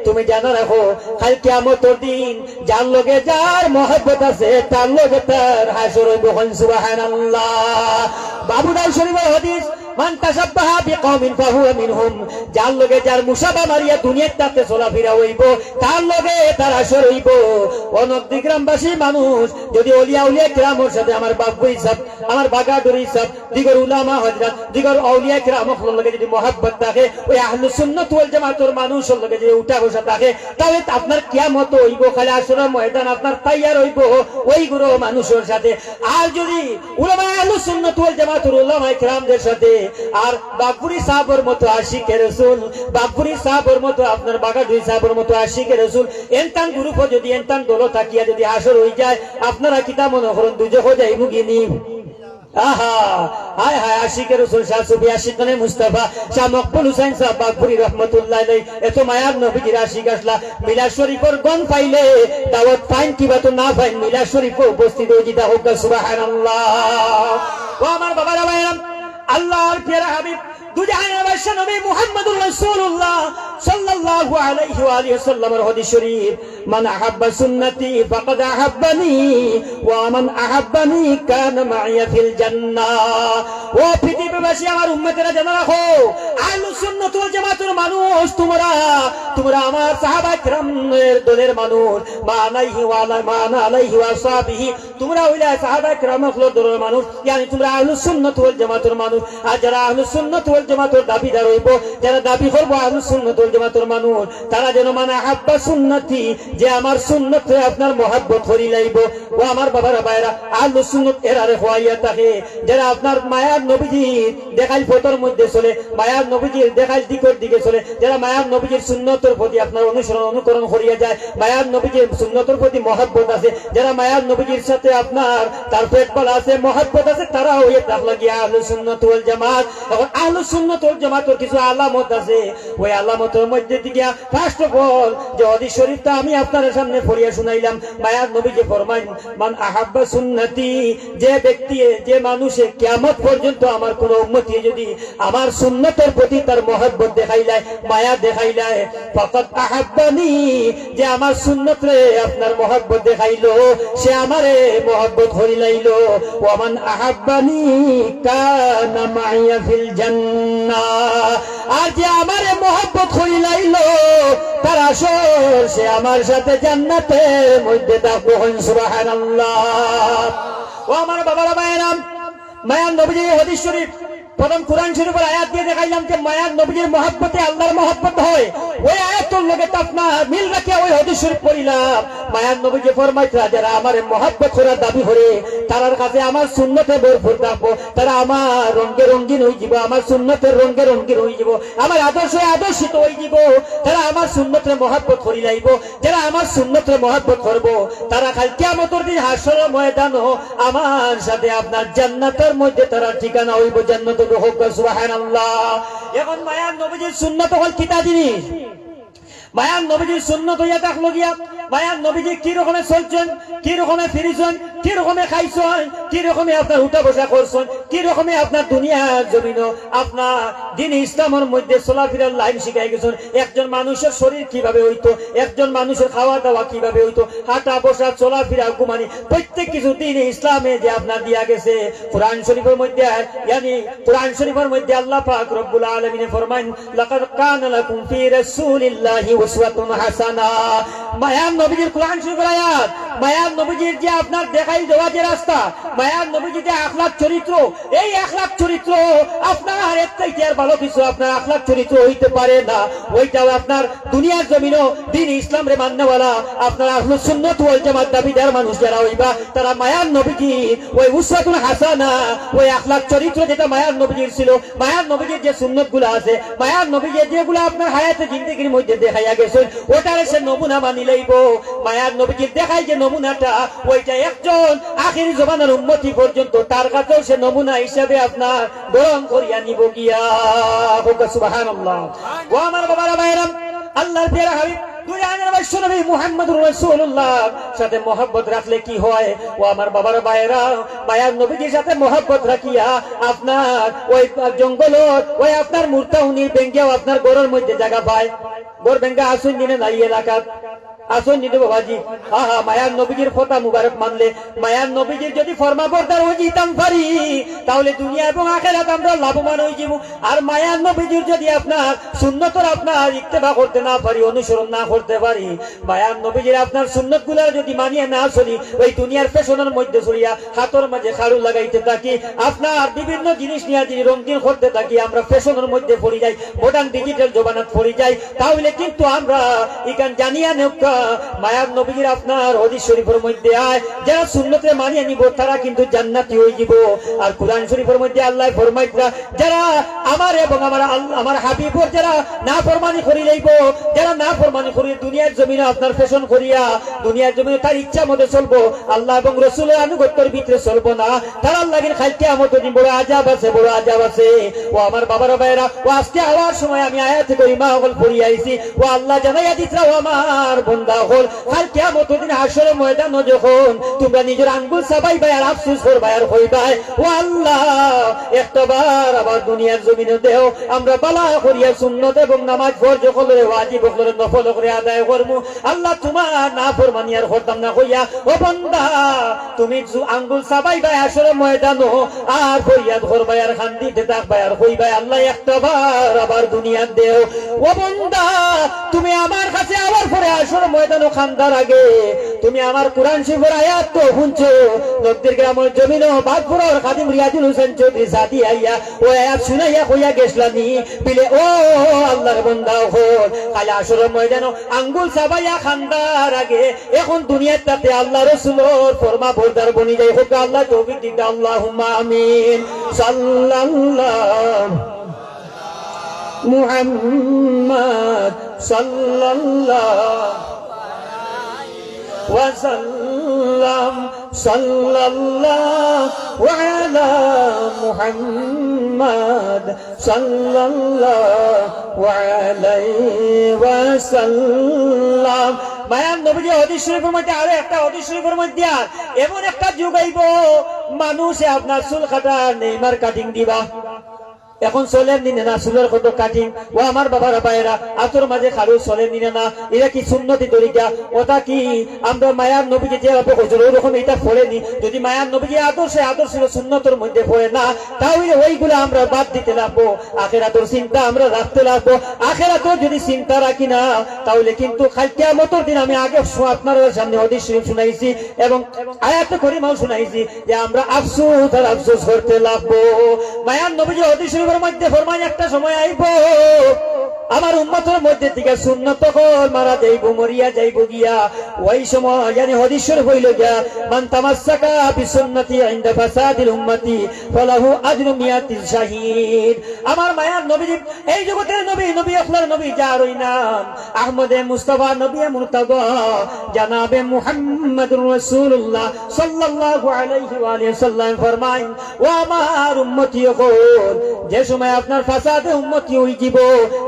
তুমি জানো রাখো কাল কিয়ামতের দিন যার লগে যার মহব্বত আছে তার লগে তার হাসর হইব সুবহানাল্লাহ বাবু দাউদ শরীফের হাদিস মান তাশাব্বাহা বিকওমিন ফাহুয়া মিনহুম যার লগে যার মুসাবা মারিয়া দুনিয়াতে চলাফেরা হইব তার লগে তার হাসর হইব অনবদি গ্রামবাসী মানুষ যদি আউলিয়া কিরামের সাথে আমার বাবু হিসাব আমার বাগাডুর হিসাব দিগর উলামা হযরত দিগর আউলিয়া কিরামের লগে যদি মহব্বত থাকে ওই আহলুস সুন্নাত ওয়াল জামাতের মানুষের লগে যদি উঠা বসা থাকে তাহলে আপনার কিয়ামত হইব খালি হাসরের ময়দান আপনার তৈয়ার হইব ওই গুরু মানুষের সাথে আর যদি উলামা আহলুস সুন্নাত ওয়াল জামাতের উলামা কিরামদের সাথে আর বাবুরি সাহাবের মতো আশিকে রাসূল বাবুরি সাহাবের মতো আপনার বাগাডুরি সাহাবের মতো আশিকে রাসূল এনতান গ্রুপ যদি এনতান দল থাকিয়া যদি হাসর হই যায় আপনারা কিতা মনে করেন দুজহ যাইব গিনি আহা হায় হায় আশিকে রাসূল শাহ সুফি আশিকানে মুস্তাফা শাহ মকবুল হুসাইন সাহেব বাগপুরি রাহমাতুল্লাহ আলাইহি এত মায়ার নবীজির আশিক আসলা মিলাদ শরীফের গন পাইলে দাওয়াত পাইন কিবা তো না পাইন মিলাদ শরীফে উপস্থিত হই জিতা হোক সুবহানাল্লাহ ও আমার বাবারা ভাইরা আল্লাহর প্যারা হাবিব দুজাহানের বাদশা নবী মুহাম্মদুর রাসূলুল্লাহ সাল্লাল্লাহু আলাইহি ওয়া আলিহি ওয়াসাল্লামের হাদিস শরীফ মান আহাব্বা সুন্নতি ফাকাদ আহাব্বানি ওয়া মান আহাব্বানি কানা মাইয়া ফিল জান্নাহ ও পৃথিবীবাসী আমার উম্মতেরা জানা রাখো আহলুস সুন্নাত ওয়াল জামাতের মানুষ তোমরা আমার সাহাবা কিরামের দলের মানুষ মান আলাইহি ওয়া সাহবিহি তোমরা হইলা সাহাবা কিরামের দলের মানুষ yani তোমরা আহলুস সুন্নাত ওয়াল জামাতের মানুষ আর যারা আহলুস সুন্নাত ওয়াল জামাতের দাবিদার হইব যারা দাবি করব আহলুস সুন্নাত ওয়াল জামাতের মানুষ তারা যেন মানে আহাব্বা সুন্নতি যে আমার সুন্নতে আপনার মহব্বত করি লাইব ও আমার বাবারা ভাইরা আহলুস সুন্নাত এরারে হইয়া থাকে যারা আপনার মায়ার নবীজির দেখাইল ফতর মধ্যে চলে মায়ার নবীজির দেখাইল দিকের দিকে চলে যারা মায়ার নবীজির সুন্নতের প্রতি আপনার অনুকরণ করিয়া যায় মায়ার নবীজির সুন্নতের প্রতি মহব্বত আছে যারা মায়ার নবীজির সাথে আপনার তার পেট বলা আছে মহব্বত আছে তারা হইয়া থাকলে গিয়া আহলুস সুন্নাত ওয়াল জামাত এখন আহলুস সুন্নাত ওয়াল জামাতের কিছু আলামত আছে ওই আলামতের মধ্যে থেকে ফার্স্ট অফ অল যে হাদিস শরীফটা আমি আপনাদের সামনে পড়িয়া শুনাইলাম, মায়ার নবী যে ফরমাইন মান আহাব্বা সুন্নতি, যে ব্যক্তি যে মানুষে কিয়ামত পর্যন্ত আমার কোন উম্মতি যদি আমার সুন্নতের প্রতি তার মহব্বত দেখাইলায়, মায়া দেখাইলায়, ফাকাত আহাব্বানি, যে আমার সুন্নতরে আপনার মহব্বত দেখাইলো সে আমারে মহব্বত করিলাইলো। ওয়া মান আহাব্বানি কানা মাইয়া ফিল জান্নাহ, আর যে আমারে মহব্বত করিলাইলো তার আসল সে আমার সাথে জান্নাতের মধ্যে থাকবো। সুবহানাল্লাহ। ও আমার বাবারা ভাইয়েরা, মায়ার নবীজির হাদিস শরীফ প্রথম কোরআন শরীফের আয়াত দিয়ে দেখাইলাম যে মায়ার নবীজির মহব্বতে আল্লাহর মহব্বত হয়। ওই আয়াতের লগে তো আপনার মিল রাখে ওই হাদিস শরীফ পড়িলাম। মায়ার নবীজি ফরমাইতরা যারা আমার মহব্বত করার দাবি করে তার কাছে আমার সুন্নতে ভরপুর থাকবো, তারা আমার রঙে রঙিন হয়ে যাব, আমার সুন্নতের রঙে রঙিন হয়ে যাব, আমার আদর্শে আদর্শিত হয়ে যাব। তারা আমার সুন্নতের মহব্বত করি লাইব। যারা আমার সুন্নতের মহব্বত করবো তারা খালি কিয়ামতের দিন হাসরের ময়দানও আমার সাথে আপনার জান্নাতের মধ্যে তারা ঠিকানা হইব, জান্নাত। সুবহানাল্লাহ। এখন মায়ার নবীজির সুন্নত হল কিতা জিনিস? মায়ার নবীজির সুন্নত হইয়া থাকলো গিয়া মায়ার নবীজি কি রকমে চলছেন, কি রকমে ফিরিছেন, কি রকমে খাইছেন, কি রকমে আপনার উঠা বসা করছেন, কি রকমে আপনার দুনিয়ার জমিন আপনার দিন ইসলামের মধ্যে চলাফেরার লাইন শিখাই গেছেন। একজন মানুষের শরীর কিভাবে হইতো, একজন মানুষের খাওয়া দাওয়া কিভাবে হইতো, হাঁটা বসা চলাফেরা ঘুমানি প্রত্যেক কিছু দিন ইসলামে যে আপনার দিয়া গেছে। কোরআন শরীফের মধ্যে কোরআন শরীফের মধ্যে আল্লাহ পাক রব্বুল আলামিন ফরমায়েন লাকাদ কানা লাকুম ফি রাসূলিল্লাহি উসওয়াতুন হাসানা। মায়ার নবীজির কোরআন শরীফের আয়াত, মায়ার নবীজির যে আপনার দেখাই দেওয়া যে রাস্তা, মায়ার নবীজির যে আখলাক চরিত্র, এই আখলাক চরিত্র আপনার এর থেকে আর ভালো কিছু আপনার আখলাক চরিত্র হইতে পারে না। ওইটাও আপনার দুনিয়ার জমিনও দিন ইসলাম রে মান্যওয়ালা আপনার আহলুস সুন্নাত ওয়াল জামাত দাবিদার মানুষ যারা হইবা তারা মায়ার নবীজি ওই উসওয়াতুন হাসানা, ওই আখলাক চরিত্র যেটা মায়ার নবীজির ছিল, মায়ার নবীজির যে সুন্নত গুলো আছে, মায়ার নবীজির যেগুলো আপনার হায়াতে জিন্দেগির মধ্যে দেখাইয়া গেছেন ওটার সে নমুনা মানি লইব। মায়ার নবীজির দেখাই যে নমুনাটা ওইটা একজন আখির জমানার উম্মতি পর্যন্ত তার কাছেও সে নমুনা হিসাবে আপনার গ্রহণ করিয়া নিব গিয়া। সুবহানাল্লাহ। ও আমার বাবারা ভাইরা, আল্লাহর প্রিয় হাবিব দুনিয়ার নবী মুহাম্মদুর রাসূলুল্লাহ সাথে মহব্বত রাখলে কি হয়? ও আমার বাবার ভাইরা, মায়ার নবীজির সাথে মহব্বত রাখিয়া আপনার ওই জঙ্গল ওই আপনার মুরতাউনির বেঙ্গেও আপনার গড়ের মধ্যে জায়গা পায়। গড় বেঙ্গা আসুন দিনে নাই এলাকাত আসুন নিতে বাবাজি। আহা, মায়ার নবীজির কথা মুবারক মানলে, মায়ার নবীজির যদি ফরমাবরদার হয়ে যেতাম পারি তাহলে দুনিয়া এবং আখিরাত আমরা লাভবান হয়ে যাব। আর মায়ার নবীজির যদি আপনার সুন্নতর আপনার ইত্তেবা করতে না পারি, অনুসরণ না করতে পারি, মায়ার নবীজির আপনার সুন্নত গুলা যদি মানিয়ে না চলি, ওই দুনিয়ার পেছনের মধ্যে চলিয়া হাতের মাঝে খাড়ু লাগাইতে থাকি, আপনার বিভিন্ন জিনিস নিয়ে যদি রঙিন করতে থাকি, আমরা পেছনের মধ্যে পড়ে যাই, মডার্ন ডিজিটাল জমানাত পড়ে যাই, তাহলে কিন্তু আমরা এখান জানিয়া নেওয়া মায়ার নবীর আপনার হাদিস শরীফের মধ্যে আয় যারা সুন্নতে মানিয়ে নিব তারা কিন্তু জান্নাতি হয়ে যাব। আর কোরআন শরীফের মধ্যে আল্লাহ ফরমাইতরা যারা আমার এবং আমার হাবিবর যারা নাফরমানি করি লইব, যারা নাফরমানি করি দুনিয়ার জমিনে আপনার ফ্যাশন করিয়া দুনিয়ার জমিনে তার ইচ্ছা মতো চলবো, আল্লাহ এবং রাসূলের আনুগত্যের ভিতরে চলবো না, তার আল্লাহর খাইতে কিয়ামতের দিন বড় আযাব আছে, বড় আযাব আছে। ও আমার বাবারা ভাইরা, ও আজকে আওয়ার সময় আমি আয়াত করিমা হল পড়ি আইছি, ও আল্লাহ জানাইয়া দিতরা ও আমার বন্দা হল কাল কিয়ামতের দিন হাসরের ময়দানে যখন তোমরা নিজের আঙ্গুল চাবাইবা আর আফসোস করবা আর কইবা ও আল্লাহ একটাবার আবার দুনিয়ার জমিনে দেও আমরা বালা করিয়া সুন্নত এবং নামাজ ফরজ করে ওয়াজিব করে নফল করে আদায় করমু, আল্লাহ তোমার নাফরমানি আর করতাম না কইয়া ও বান্দা তুমি আঙ্গুল চাবাইবা হাসরের ময়দানে আর ফরিয়াদ করবা আর কান্দিতে থাকবা আর কইবা আল্লাহ একটাবার আবার দুনিয়া দেও। ও বান্দা তুমি আমার কাছে আবার পরে হাসরের ময়দানে খান্দার আগে তুমি আমার কোরআন শরীফের আয়াত তো শুনছো, নদীর গ্রামের জমিন বাগপুরের খাদিম রিয়াজুল হোসেন চৌধুরী সাথী আইয়া ও আয়াত শুনাইয়া কইয়া গেছলানি বিলে ও আল্লাহর বান্দা হল কাল হাসরের ময়দানে আঙ্গুল চাবাইয়া খান্দার আগে এখন দুনিয়ার তাতে আল্লাহ রাসূলের ফরমা বরদার বনি যায় হোক আল্লাহ তৌফিক দিন আল্লাহুম্মা আমিন। সাল্লাল্লাহু মুহাম্মদ সাল্লাল্লাহু ওয়াসাল্লাম সাল্লাম সাল্লাল্লাহু আলা মুহাম্মাদ সাল্লাল্লাহু আলাইহি ওয়াসাল্লাম। মায়ার নবীজি হাদিস শরীফের মধ্যে আরো একটা হাদিস শরীফের মধ্যে এমন একটা যুগ আইব মানুষে আপনার চুল কাটা নেইমার কাটিং দিবা। এখন চলের নিনে না, চুলের কত কাটিং। ও আমার বাবার ভাইয়েরা, আতর মাঝে খালু চলের নিনে না, এরা কি সুন্নতি তরিকা? ওটা কি আমরা মায়ার নবীকে যে ওরকম এটা পড়েনি? যদি মায়ার নবীকে আদর্শ সুন্নতের মধ্যে পড়ে না, তাহলে ওইগুলো আমরা বাদ দিতে লাগবো। আখেরাতের চিন্তা আমরা রাখতে লাগবো। আখেরাতের যদি চিন্তা রাখি না, তাহলে কিন্তু কিয়ামতের দিন আমি আগে আপনার সামনে হাদিস শরীফ শুনাইছি এবং আয়াতে করিমাও শুনাইছি যে আমরা আফসোস করতে লাগবো। মায়ার নবীজি হাদিস শরীফের মধ্যে ফরমায় একটা সময় আইব আমার উম্মতের মধ্যে থেকে সুন্নত তখন মারা যাইব, মরিয়া যাইব গিয়া। ওই সময় জানি হাদিস শরীফ হইল গিয়া মান তামাসসাকা বিসুন্নতি ইনদা ফাসাদিল উম্মতি ফালাহু আজরু মিয়াতি শাহীদ। আমার মায়ার নবী, এই জগতের নবী, নবী আখলার নবী যার ওই নাম আহমদে মুস্তাফা নবী মুরতাদা জনাবে মুহাম্মদুর রাসূলুল্লাহ সাল্লাল্লাহু আলাইহি ওয়া আলিহি সাল্লাম ফরমায়, ও আমার উম্মতি হল যে সময় আপনার ফাসাদে উম্মতি হই যাব,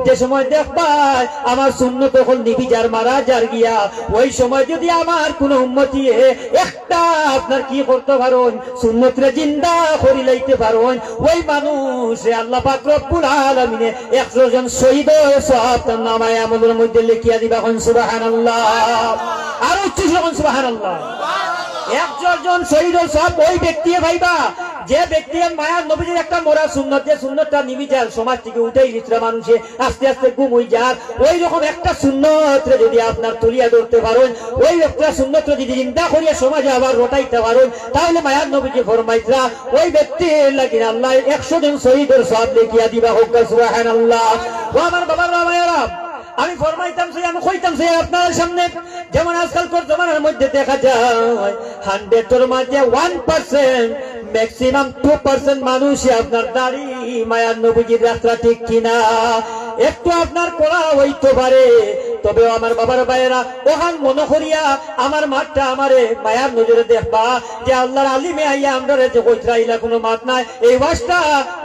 যে সময় দেখবাই আমার সুন্নত হল নিবি যার মারা যার গিয়া, ওই সময় যদি আমার কোন উম্মতি একটা আপনার কি করতে পারেন, সুন্নতরে জিন্দা করি লাইতে পারেন, ওই মানুষ আল্লাহ পাক রব্বুল আলামিনে 100 জন শহীদের সওয়াব তার নামায়ে আমলের মধ্যে লিখিয়া দিবা। কোন সুবহানাল্লাহ, আর উচ্চ কোন সুবহানাল্লাহ। 100 জন শহীদের সওয়াব ওই ব্যক্তি ভাইবা যে ব্যক্তি মায়ার নবীজির একটা মোরা সুন্নত, যে সুন্নতটা নিবি যার সমাজ থেকে উঠেই লিখরা মানুষে আস্তে আস্তে গুম হয়ে যার, ওই রকম একটা সুন্নত যদি আপনার তুলিয়া ধরতে পারেন, ওই একটা সুন্নত যদি চিন্তা করিয়া সমাজে আবার রটাইতে পারেন, তাহলে মায়ার নবীজি ফরমাইতরা ওই ব্যক্তির লাগি আল্লাহ 100 জন শহীদের সওয়াব লিখিয়া দিবা। হোক সুবহানাল্লাহ। ও আমার বাবার মায়েরা, আমি ফরমাইতাম সেই, আমি কইতাম সেই আপনার সামনে, যেমন আজকালকার জমানার মধ্যে দেখা যায় 100 এর মধ্যে 1% ম্যাক্সিমাম 2% মানুষই আপনার দাড়ি মায়ার নবীজির রাস্তা ঠিক কিনা একটু আপনার করা হইতে পারে, তবে আমার বাবার ভাইয়েরা ওখান মনে করিয়া আমার মাঠটা আমারে মায়ার নজরে দেখবা যে আল্লাহর আলিমে আইয়া আমরা যে কইতরাইলা কোনো মাত নাই। এই ওয়াজটা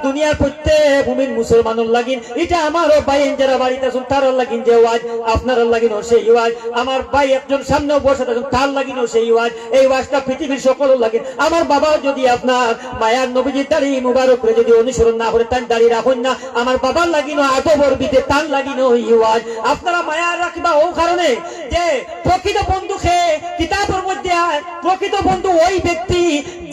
দুনিয়ার প্রত্যেক মুমিন মুসলমানের লাগিন, এটা আমারও ভাই যারা বাড়িতে আছেন তারও লাগিন যে ওয়াজ, আপনারও লাগিন সেই ওয়াজ, আমার ভাই একজন সামনেও বসে থাকেন তার লাগিনও সেই ওয়াজ। এই ওয়াজটা পৃথিবীর সকলের লাগিন। আমার বাবাও যদি আপনার মায়ার নবীজির দাড়ি মুবারক করে যদি অনুসরণ না করে তার দাড়ি রাখুন না, আমার বাবার লাগিনও আদবর বিদে তার লাগিনও এই ওয়াজ। আপনারা মায়া রাখবা ও কারণে যে প্রকৃত বন্ধুকে কিতাবের মধ্যে প্রকৃত বন্ধু ওই ব্যক্তি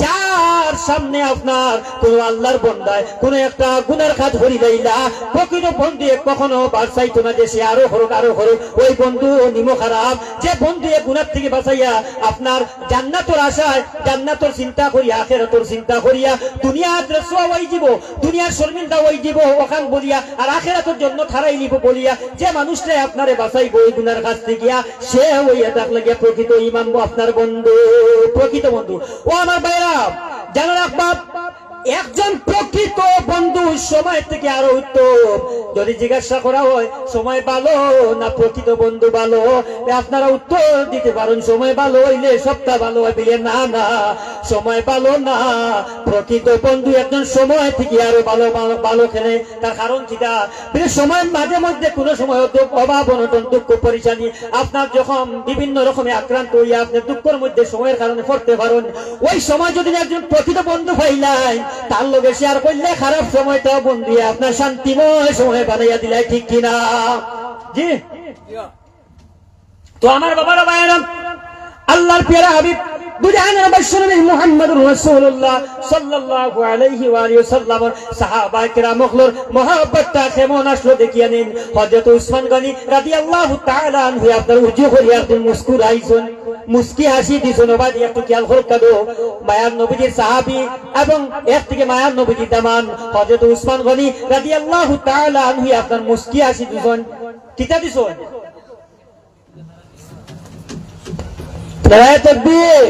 যার সামনে আপনার কোন আল্লাহর বন্দায় কোন একটা গুনার কাজ করি লাইলা, প্রকৃত বন্ধু কখনো বাঁচাইতো না যে সে আরো করুক আরো করুক, ওই বন্ধু নিমো খারাপ। যে বন্ধু এ গুনার থেকে বাঁচাইয়া আপনার জান্নাতের আশায় জান্নাতের চিন্তা করিয়া আখিরাতের চিন্তা করিয়া দুনিয়ার রসওয়া হই যাব, দুনিয়ার শর্মিন্দা হই যাব ওখান বলিয়া আর আখিরাতের জন্য ঠাড়াই নিব বলিয়া যে মানুষটা আপনারে বাঁচাইব ওই গুনার কাছ থেকে গিয়া, সে হইয়া থাকলে গিয়া প্রকৃত ইমাম আপনার বন্ধু, প্রকৃত বন্ধু। ও আমার ভাইরা জানা রাখবা, একজন প্রকৃত বন্ধু সময় থেকে আরো উত্তম। যদি জিজ্ঞাসা করা হয় সময় ভালো না প্রকৃত বন্ধু ভালো, আপনারা উত্তর দিতে পারেন সময় ভালো হইলে সবটা ভালো হবে। না না, সময় ভালো না, প্রকৃত বন্ধু একজন সময় থেকে আরো ভালো ভালো খেলে। তার কারণ কিটা, সময়ের মাঝে মধ্যে কোনো সময় অভাব অনটন দুঃখ পরিশানি আপনার যখন বিভিন্ন রকমের আক্রান্ত হইয়া আপনি দুঃখের মধ্যে সময়ের কারণে পড়তে পারেন, ওই সময় যদি একজন প্রকৃত বন্ধু পাইলাই তার লগে শেয়ার করলে খারাপ সময়টা বন্ধু আপনার শান্তিময় সময় বানাইয়া দিলে, ঠিক কিনা? জি। তো আমার বাবারা ভাইয়েরা, আল্লাহর প্রিয় হাবিব দুজাহানের বাদশাহ মুহাম্মদুর রাসূলুল্লাহ সাল্লাল্লাহু আলাইহি ওয়া আলিহি ওয়াসাল্লামের সাহাবায়ে কেরামগুলোর মহব্বতটা কেমন আসলো দেখিয়া নিন। হযরত উসমান গনি রাদিয়াল্লাহু তাআলা আনহু আপনার উজু করিয়া একদিন মুস্কুরাইছেন, মুস্কি হাসি দিছেন। ওবাদি একটু খেয়াল করতে মায়ার নবীজির সাহাবী এবং এর থেকে মায়ার নবীজির দামান হযরত উসমান গনি রাদিয়াল্লাহু তাআলা আনহু আপনার মুস্কি হাসি দিছেন। কিতা দিছেন? নারায়ে তাকবীর।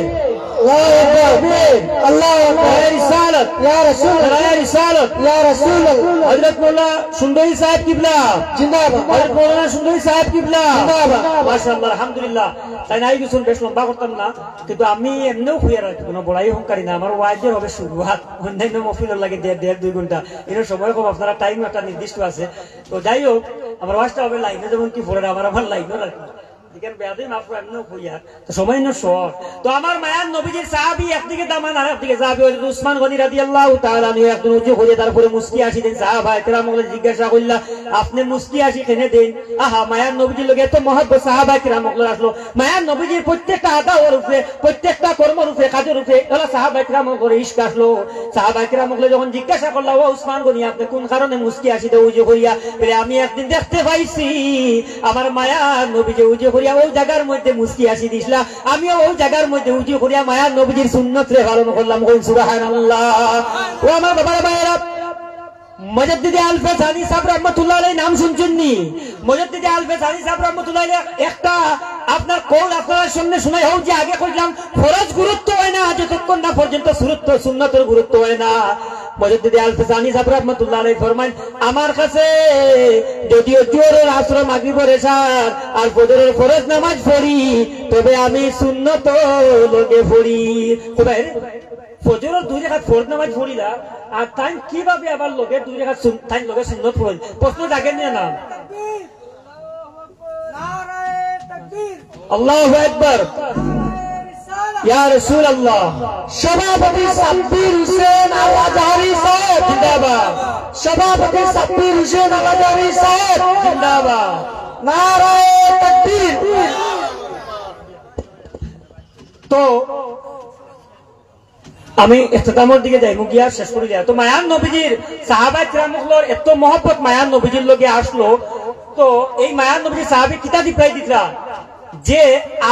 আল্লাহু আকবার রিসালাত ইয়া রাসূলুল্লাহ রিসালাত ইয়া রাসূলুল্লাহ হযরত মাওলানা সুন্দরী সাহেব কিবলা জিন্দাবাদ হযরত মাওলানা সুন্দরী সাহেব কিবলা জিন্দাবাদ মাশাআল্লাহ আলহামদুলিল্লাহ তাই নাই কিছু বেশ লম্বা করতাম না কিন্তু আমি এমনিও খুঁজে রাখি কোনো বড়াই হংকারি না আমার ওয়াজের হবে শুরুয়াত অন্যান্য মফিলের লাগে 1.5-2 ঘন্টা এর সময় কম আপনারা টাইম একটা নির্দিষ্ট আছে তো যাই হোক আমার ওয়াজটা হবে লাইনে যেমন কি পড়ে আমার লাইনও রাখি আমার মায়ার নবীজির সাহাবী একদিকে দামান আর একদিকে সাহাবী হযরত উসমান গনি রাদিয়াল্লাহু তাআলা নিয়ে একজন উঁচু হয়ে তারপরে মুস্কি আসি দেন সাহাবায়ে কেরামকে জিজ্ঞাসা করলা আপনি মুস্কি আসি কেনে দেন আহা মায়ার নবীজির লগে এত মহব্বত সাহাবায়ে কেরামকে আসলো মায়ার নবীজির প্রত্যেকটা আদার উপরে প্রত্যেকটা কর্মের উপরে কাজের উপরে ওলা সাহাবায়ে কেরামকে ইশক আসলো সাহাবায়ে কেরামকে যখন জিজ্ঞাসা করলা ও উসমান গনি আপনি কোন কারণে মুস্কি আসি দে উজু করিয়া বলে আমি একদিন দেখতে পাইছি আমার মায়ার নবীজি উজু করিয়া ওই জায়গার মধ্যে মুস্কি আসি দিছলা আমিও ওই জায়গার মধ্যে উজু করিয়া মায়ার নবীজির সুন্নত রে পালন করলাম কই সুবহানাল্লাহ ও আমার বাবারা ভাইরা মুজাদ্দিদ আলফে সানি সাহেব রাহমাতুল্লাহ আলাইহি নাম শুনছেননি মুজাদ্দিদ আলফে সানি সাহেব রাহমাতুল্লাহ আলাইহি একটা আপনার কওল আপনার সামনে শুনাই হোক যে আগে কইলাম ফরজ গুরুত্ব হয় না যতক্ষণ না পর্যন্ত সুন্নতের গুরুত্ব হয় না মুজাদ্দিদ আলফে সানি সাহেব রাহমাতুল্লাহ আলাইহি ফরমান আমার কাছে যদিও জোহরের আসর মাগরিবের এশার আর ফজরের ফরজ নামাজ পড়ি তবে আমি সুন্নত লগে পড়ি তবে ফজরের 2 রাকাত ফরজ নামাজ পড়িলা আর তাই কিভাবে আবার লগে 2 রাকাত তাই লগে সুন্নত পড়ি প্রশ্ন জাগে না না নারায়ে তাকবীর আল্লাহু আকবার ইয়া রাসূলুল্লাহ সভাপতি সাব্বির হোসেন আল-আজহারি সাহেব জিন্দাবাদ সভাপতি সাব্বির হোসেন আল-আজহারি সাহেব জিন্দাবাদ নারায়ে তাকবীর তো আমি ইখতিতামের দিকে যাই মুগিয়া শেষ করে দিয়া তো মায়ার নবীজির সাহাবায়ে কেরামগুলোর এত মহব্বত মায়ার নবীজির লগে আসলো তো এই মায়ার নবীজির সাহাবী কিতা দি প্রায় দিতরা যে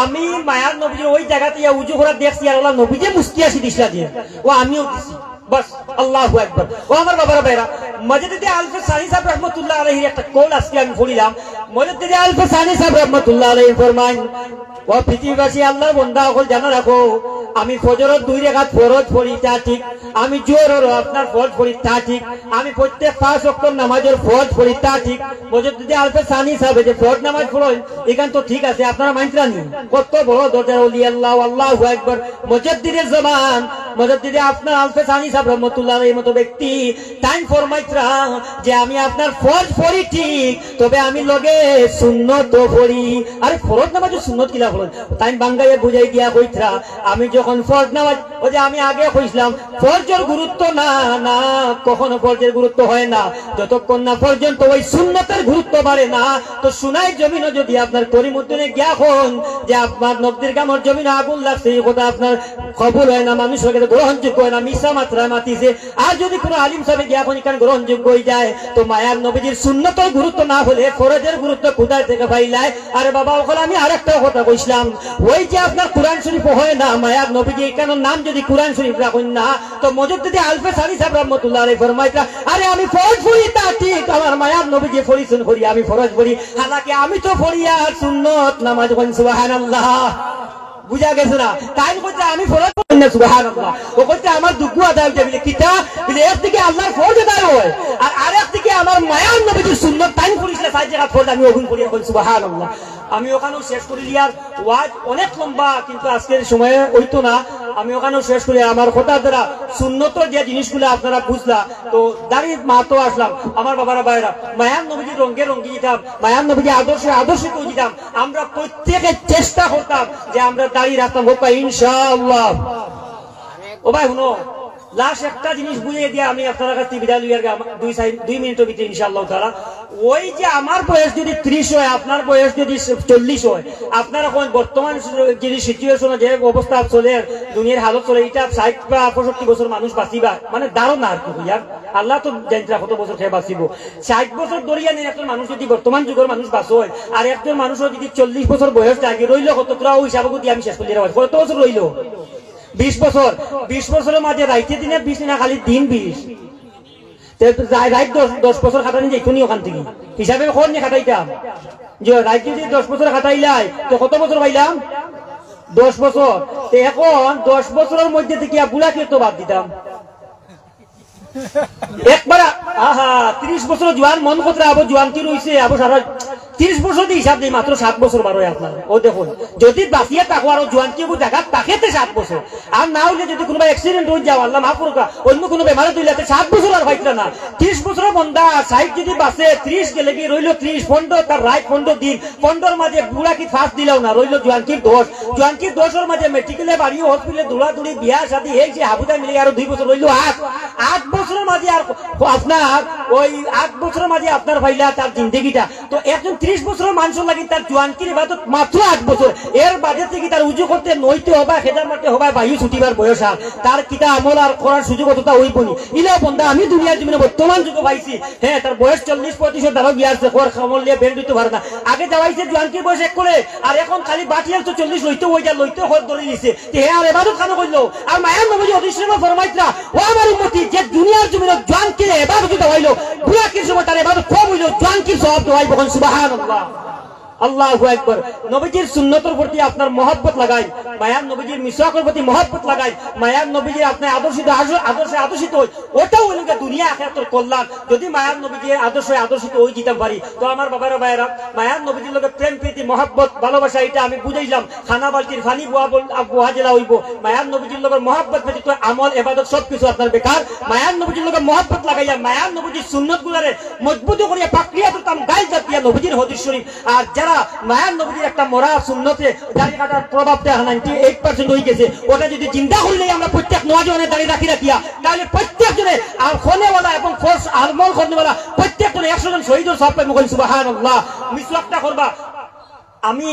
আমি মায়ার নবীজির ওই জায়গাতে উজু করা দেখছি আর আল্লাহ নবীজি মুস্কি আসি দিছলা দিয়ে ও আমিও দিছি বাস আল্লাহু আকবার ও আমার বাবারা ভাইরা মুজাদ্দিদ আলফে সানি সাহেব রাহমাতুল্লাহ আলাইহি একটা কওল আজকে আমি পড়িলাম মুজাদ্দিদ আলফে সানি সাহেব রাহমাতুল্লাহ আলাইহি ফরমান ও পৃথিবীবাসী আল্লাহর বান্দা সকল জানা রাখো আমি ফজরের 2 রাকাত ফরজ পড়ি তা ঠিক আমি জোহরের আপনার ফরজ পড়ি তা ঠিক আমি প্রত্যেক 5 ওয়াক্ত নামাজের ফরজ পড়ি তা ঠিক মুজাদ্দিদ আলফে সানি সাহেব যে ফরজ নামাজ পড়েন এখান তো ঠিক আছে আপনারা মানতরানি কত বড় দরজার ওলি আল্লাহ আল্লাহু আকবার মুজাদ্দিদের জবান মুজাদ্দিদ আপনার আলফে সানি সাহেব রাহমাতুল্লাহ আলাইহির মতো ব্যক্তি তাই ফরমাইতরা যে আমি আপনার ফরজ পড়ি ঠিক তবে আমি লগে সুন্নত পড়ি আরে ফরজ নামাজের সুন্নত কিলা পড়েন তাই বাঙ্গাইয়ে বুঝাই দিয়া কইতরা আমি যখন ফরজ নামাজ ও যে আমি আগে কইছিলাম ফরজের গুরুত্ব না না কখনো ফরজের গুরুত্ব হয় না যতক্ষণ না পর্যন্ত ওই সুন্নতের গুরুত্ব বাড়ে না তো সুনাই জমিনও যদি আপনার করিমউদ্দিনে গিয়া হন যে আপনার নবদির কামর জমিনে আগুন লাগছে এই কথা আপনার কবুল হয় না মানুষের কাছে গ্রহণযোগ্য হয় না মিশা মাত্রায় মাতিছে আর যদি কোনো আলিম সাহেব গিয়া হন এখানে গ্রহণযোগ্য হয়ে যায় তো মায়ার নবীজির সুন্নতের গুরুত্ব না হলে ফরজের গুরুত্ব কোথায় থেকে পাইলাই আরে বাবা ওখানে আমি আরেকটা কথা কইছিলাম ওই যে আপনার কোরআন শরীফ হয় না মায়ার নবীজি কেন নাম যদি কোরআন শরীফ রাখুন না তো মুজাদ্দিদ আলফে সানি সাহেব রাহমাতুল্লাহ আলাইহি ফরমাইতা আরে আমি ফরজ পড়ি তা ঠিক আমার মায়ার নবীজি ফরিসুন করি আমি ফরজ পড়ি হালাকি আমি তো পড়ি আর সুন্নত নামাজ পড়ি সুবহানাল্লাহ বুঝা গেছে না তাই বলতে আমি ফরজ পড়ি না সুবহানাল্লাহ ও বলতে আমার দুঃখ আদায় হয়ে যাবে কিতা বলে একদিকে আল্লাহর ফরজ আদায় হয় আর আরেকদিকে আমার মায়ার নবীজির সুন্নত তাই পড়িসলে সাই জায়গা ফরজ আমি ওগুন পড়ি এখন সুবহানাল্লাহ আমি ওখানেও শেষ করে দিয়ার ওয়াজ অনেক লম্বা কিন্তু আজকের সময়ে হইতো না আমি ওখানেও শেষ করি আমার কথার দ্বারা সুন্নতর যে জিনিসগুলো আপনারা বুঝলা তো দাঁড়িয়ে মাতো আসলাম আমার বাবারা ভাইরা মায়ার নবীজির রঙে রঙে যেতাম মায়ার নবীজি আদর্শিত যেতাম আমরা প্রত্যেকে চেষ্টা করতাম যে আমরা দাঁড়িয়ে রাখতাম হোক ইনশাআল্লাহ ও ভাই শুনো লাস্ট একটা জিনিস বুঝিয়ে দিয়ে আমি আপনার কাছে বিদায় লইয়ার 2 মিনিটের ভিতরে ইনশাআল্লাহ তাআলা ওই যে আমার বয়স যদি 30 হয় আপনার বয়স যদি 40 হয় আপনারা কোন বর্তমান যে সিচুয়েশনে যে অবস্থা চলে দুনিয়ার হালত চলে এটা 60 বা 65 বছর মানুষ বাঁচিবা মানে ধারণা আর কি ইয়ার আল্লাহ তো জানতা কত বছর খেয়ে বাঁচিব 60 বছর দরিয়া নিয়ে একজন মানুষ যদি বর্তমান যুগের মানুষ বাঁচে আর একজন মানুষ যদি 40 বছর বয়স থাকে রইল কত তোরা ওই হিসাবে যদি আমি শেষ করে দিলাম কত বছর রইল 20 বছর 20 বছরের মাঝে রাইতে দিনে 20 না খালি দিন 20 রাইট 10 বছর খাটানি যাইতনি ওখান থেকে হিসাবে কোন নিয়ে খাটাইতাম যে রাইট যদি 10 বছর খাটাইলাই তো কত বছর পাইলাম 10 বছর। এখন 10 বছরের মধ্যে থেকে বুড়াকে তো বাদ দিতাম একবার। আহা 30 বছর জোয়ান মন কথা আবো জোয়ান কি রয়েছে আবো সারা 30 বছর দিয়ে হিসাব দিই মাত্র 7 বছর বার হয় আপনার। ও দেখুন যদি বাঁচিয়ে থাকো আর জোয়ান কি দেখা তাকেতে 7 বছর, আর না হইলে যদি কোনো অ্যাক্সিডেন্ট হয়ে যাও আল্লাহ মাফ করুক অন্য কোনো বেমারে তুইলে 7 বছর আর হইতরা না। 30 বছরের বন্ধা 60 যদি বাঁচে 30 গেলে কি রইল 30 15 তার রাইট 15 দিন 15 মাঝে বুড়া কি ফাঁস দিলেও না রইল জোয়ানকির 10। জোয়ানকির 10 মাঝে মেডিকেলে বাড়ি হসপিটালে দৌড়াদৌড়ি বিয়া শাদী হয়েছে হাবুদা মিলে আরো 2 বছর রইল 8 বছরের মাঝে আর আপনার ওই 8 বছরের মাঝে আপনার ভাইলা তার জিন্দগিটা। তো একজন 30 বছরের মানুষ লাগে তার জোয়ানকির ইবাদত মাত্র 8 বছর। এর বাজে থেকে তার উজু করতে নইতে হবে খেদার মারতে হবে বায়ু ছুটিবার বয়স আর তার কিতা আমল আর করার সুযোগ অতটা হইবনি। ইলা বন্ধা আমি দুনিয়ার জীবনে বর্তমান যুগে পাইছি। হ্যাঁ তার বয়স 40-35 দ্বারা বিয়ারছে কর খামল নিয়ে বের দিতে পারে না। আগে যাওয়াইছে জোয়ানকির বয়স 1 করে আর এখন খালি বাটিয়াল তো 40 লইতে হই যা লইতে হল ধরে দিছে। হ্যাঁ আর ইবাদত কেন করলো? আর মায়ার নবী অধিশ্রম ফরমাইতরা ও আমার উম্মতি যে দুনিয়ার জীবনে জোয়ানকির ইবাদত দেওয়াইলো বুড়াকির সময় তার ইবাদত কম হইলো জোয়ানকির সওয়াব দেওয়াই বলেন সুবহানাল্লাহ আল্লাহু আকবার। নবীজির সুন্নতের প্রতি আপনার মহব্বত লাগাই, মায়ার নবীজির মিসওয়াকের প্রতি মহব্বত লাগাই, মায়ার নবীজির আপনি আদর্শে আদর্শিত হই, ওটাও হইল দুনিয়া আখিরাতের কল্যাণ। যদি মায়ার নবীজির আদর্শিত হই দিতাম পারি তো আমার বাবারা ভাইয়েরা মায়ার নবীজির লোকে প্রেম প্রীতি মহব্বত ভালোবাসা এটা আমি বুঝাইলাম। খানা বালতির ফানি বুয়া জেলা হইব। মায়ার নবীজির লোকের মহব্বত ব্যতীত আমল ইবাদত সবকিছু আপনার বেকার। মায়ার নবীজির লোকের মহব্বত লাগাইয়া মায়ার নবীজির সুন্নত গুলারে মজবুত করিয়া পাকড়িয়া দিতাম গাইল জাতিয়া নবীজির হাদিস শরীফ। আর যারা মায়ার নবীজির একটা মরা সুন্নতে দাড়ি কাটার প্রভাবটা 98% হয়ে গেছে, ওটা যদি চিন্তা করলেই আমরা প্রত্যেক নওজওয়ানের দাড়ি রাখিয়া তাহলে প্রত্যেকজনে আর খনেওয়ালা এবং ফোর্স আমল করনেওয়ালা প্রত্যেকজনে 100 জন শহীদের সব পাইব। সুবহানাল্লাহ। মিসওয়াকটা করবা। আমি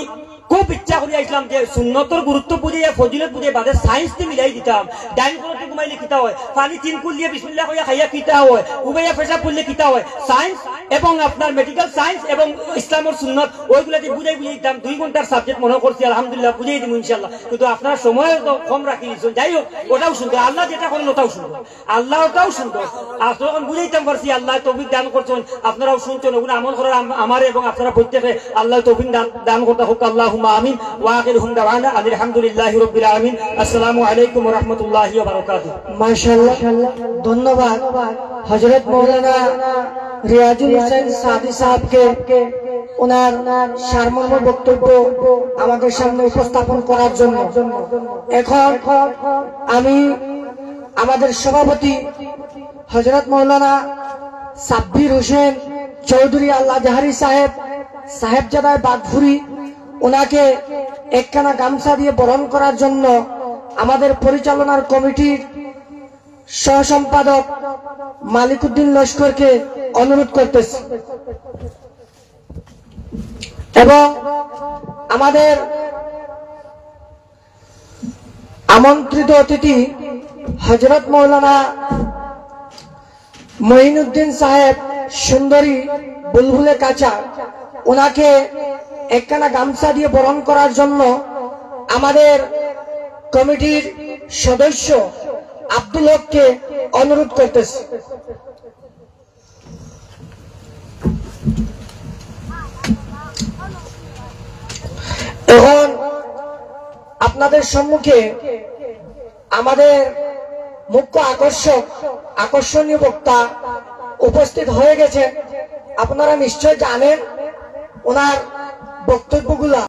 খুব ইচ্ছা করি আসলাম যে সুন্নতর গুরুত্ব বুঝে ফজিলত বুঝে বাদে সায়েন্স দিয়ে মিলাই দিতাম। ডাইন কোনতে ঘুমাইলে কিতা হয়, পানি 3 কুল দিয়ে বিসমিল্লাহ কইয়া খাইয়া কিতা হয়, উবাইয়া পেশাব করলে কিতা হয়। সায়েন্স এবং আপনার মেডিকেল সায়েন্স এবং ইসলামের সুন্নত ওইগুলাকে বুঝাই দিতাম। 2 ঘন্টার সাবজেক্ট মনে করছি আলহামদুলিল্লাহ বুঝাই দিব ইনশাআল্লাহ। কিন্তু আপনার সময় তো কম রাখি দিয়েছেন। যাই হোক ওটাও সুন্দর, আল্লাহ যেটা করেন ওটাও সুন্দর, আল্লাহ ওটাও সুন্দর। আর তখন বুঝাইতাম পারছি আল্লাহ তৌফিক দান করছেন, আপনারাও শুনছেন ওগুলো আমল করার আমার এবং আপনারা প্রত্যেকে আল্লাহ তৌফিক দান করতে হোক আল্লাহুম্মা আমিন। ওয়াখিরুহুম দাওয়ানা আলহামদুলিল্লাহি রাব্বিল আলামিন। আসসালামু আলাইকুম ওয়া রাহমাতুল্লাহি ওয়া বারাকাতুহু। মাশাআল্লাহ, ধন্যবাদ হযরত মাওলানা রিয়াজুল হোসেন সাদি সাহেবকে ওনার সারমর্ম বক্তব্য আমাদের সামনে উপস্থাপন করার জন্য। এখন আমি আমাদের সভাপতি হযরত মাওলানা সাব্বির হোসেন চৌধুরী আল্লাহ জাহারি সাহেবজাদা বাগফুরি ওনাকে একখানা গামছা দিয়ে বরণ করার জন্য আমাদের পরিচালনার কমিটির সহ সম্পাদক মালিকুদ্দিন লস্করকে অনুরোধ করতেছি এবং আমাদের আমন্ত্রিত অতিথি হযরত মাওলানা মঈনুদ্দিন সাহেব সুন্দরী বুলবুলে কাঁচা ওনাকে একখানা গামছা দিয়ে বরণ করার জন্য আমাদের কমিটির সদস্য আব্দুল হককে অনুরোধ করতেছি। এখন আপনাদের সম্মুখে আমাদের মুখ্য আকর্ষণীয় বক্তা উপস্থিত হয়ে গেছে। আপনারা নিশ্চয় জানেন ওনার বক্তব্যগুলা।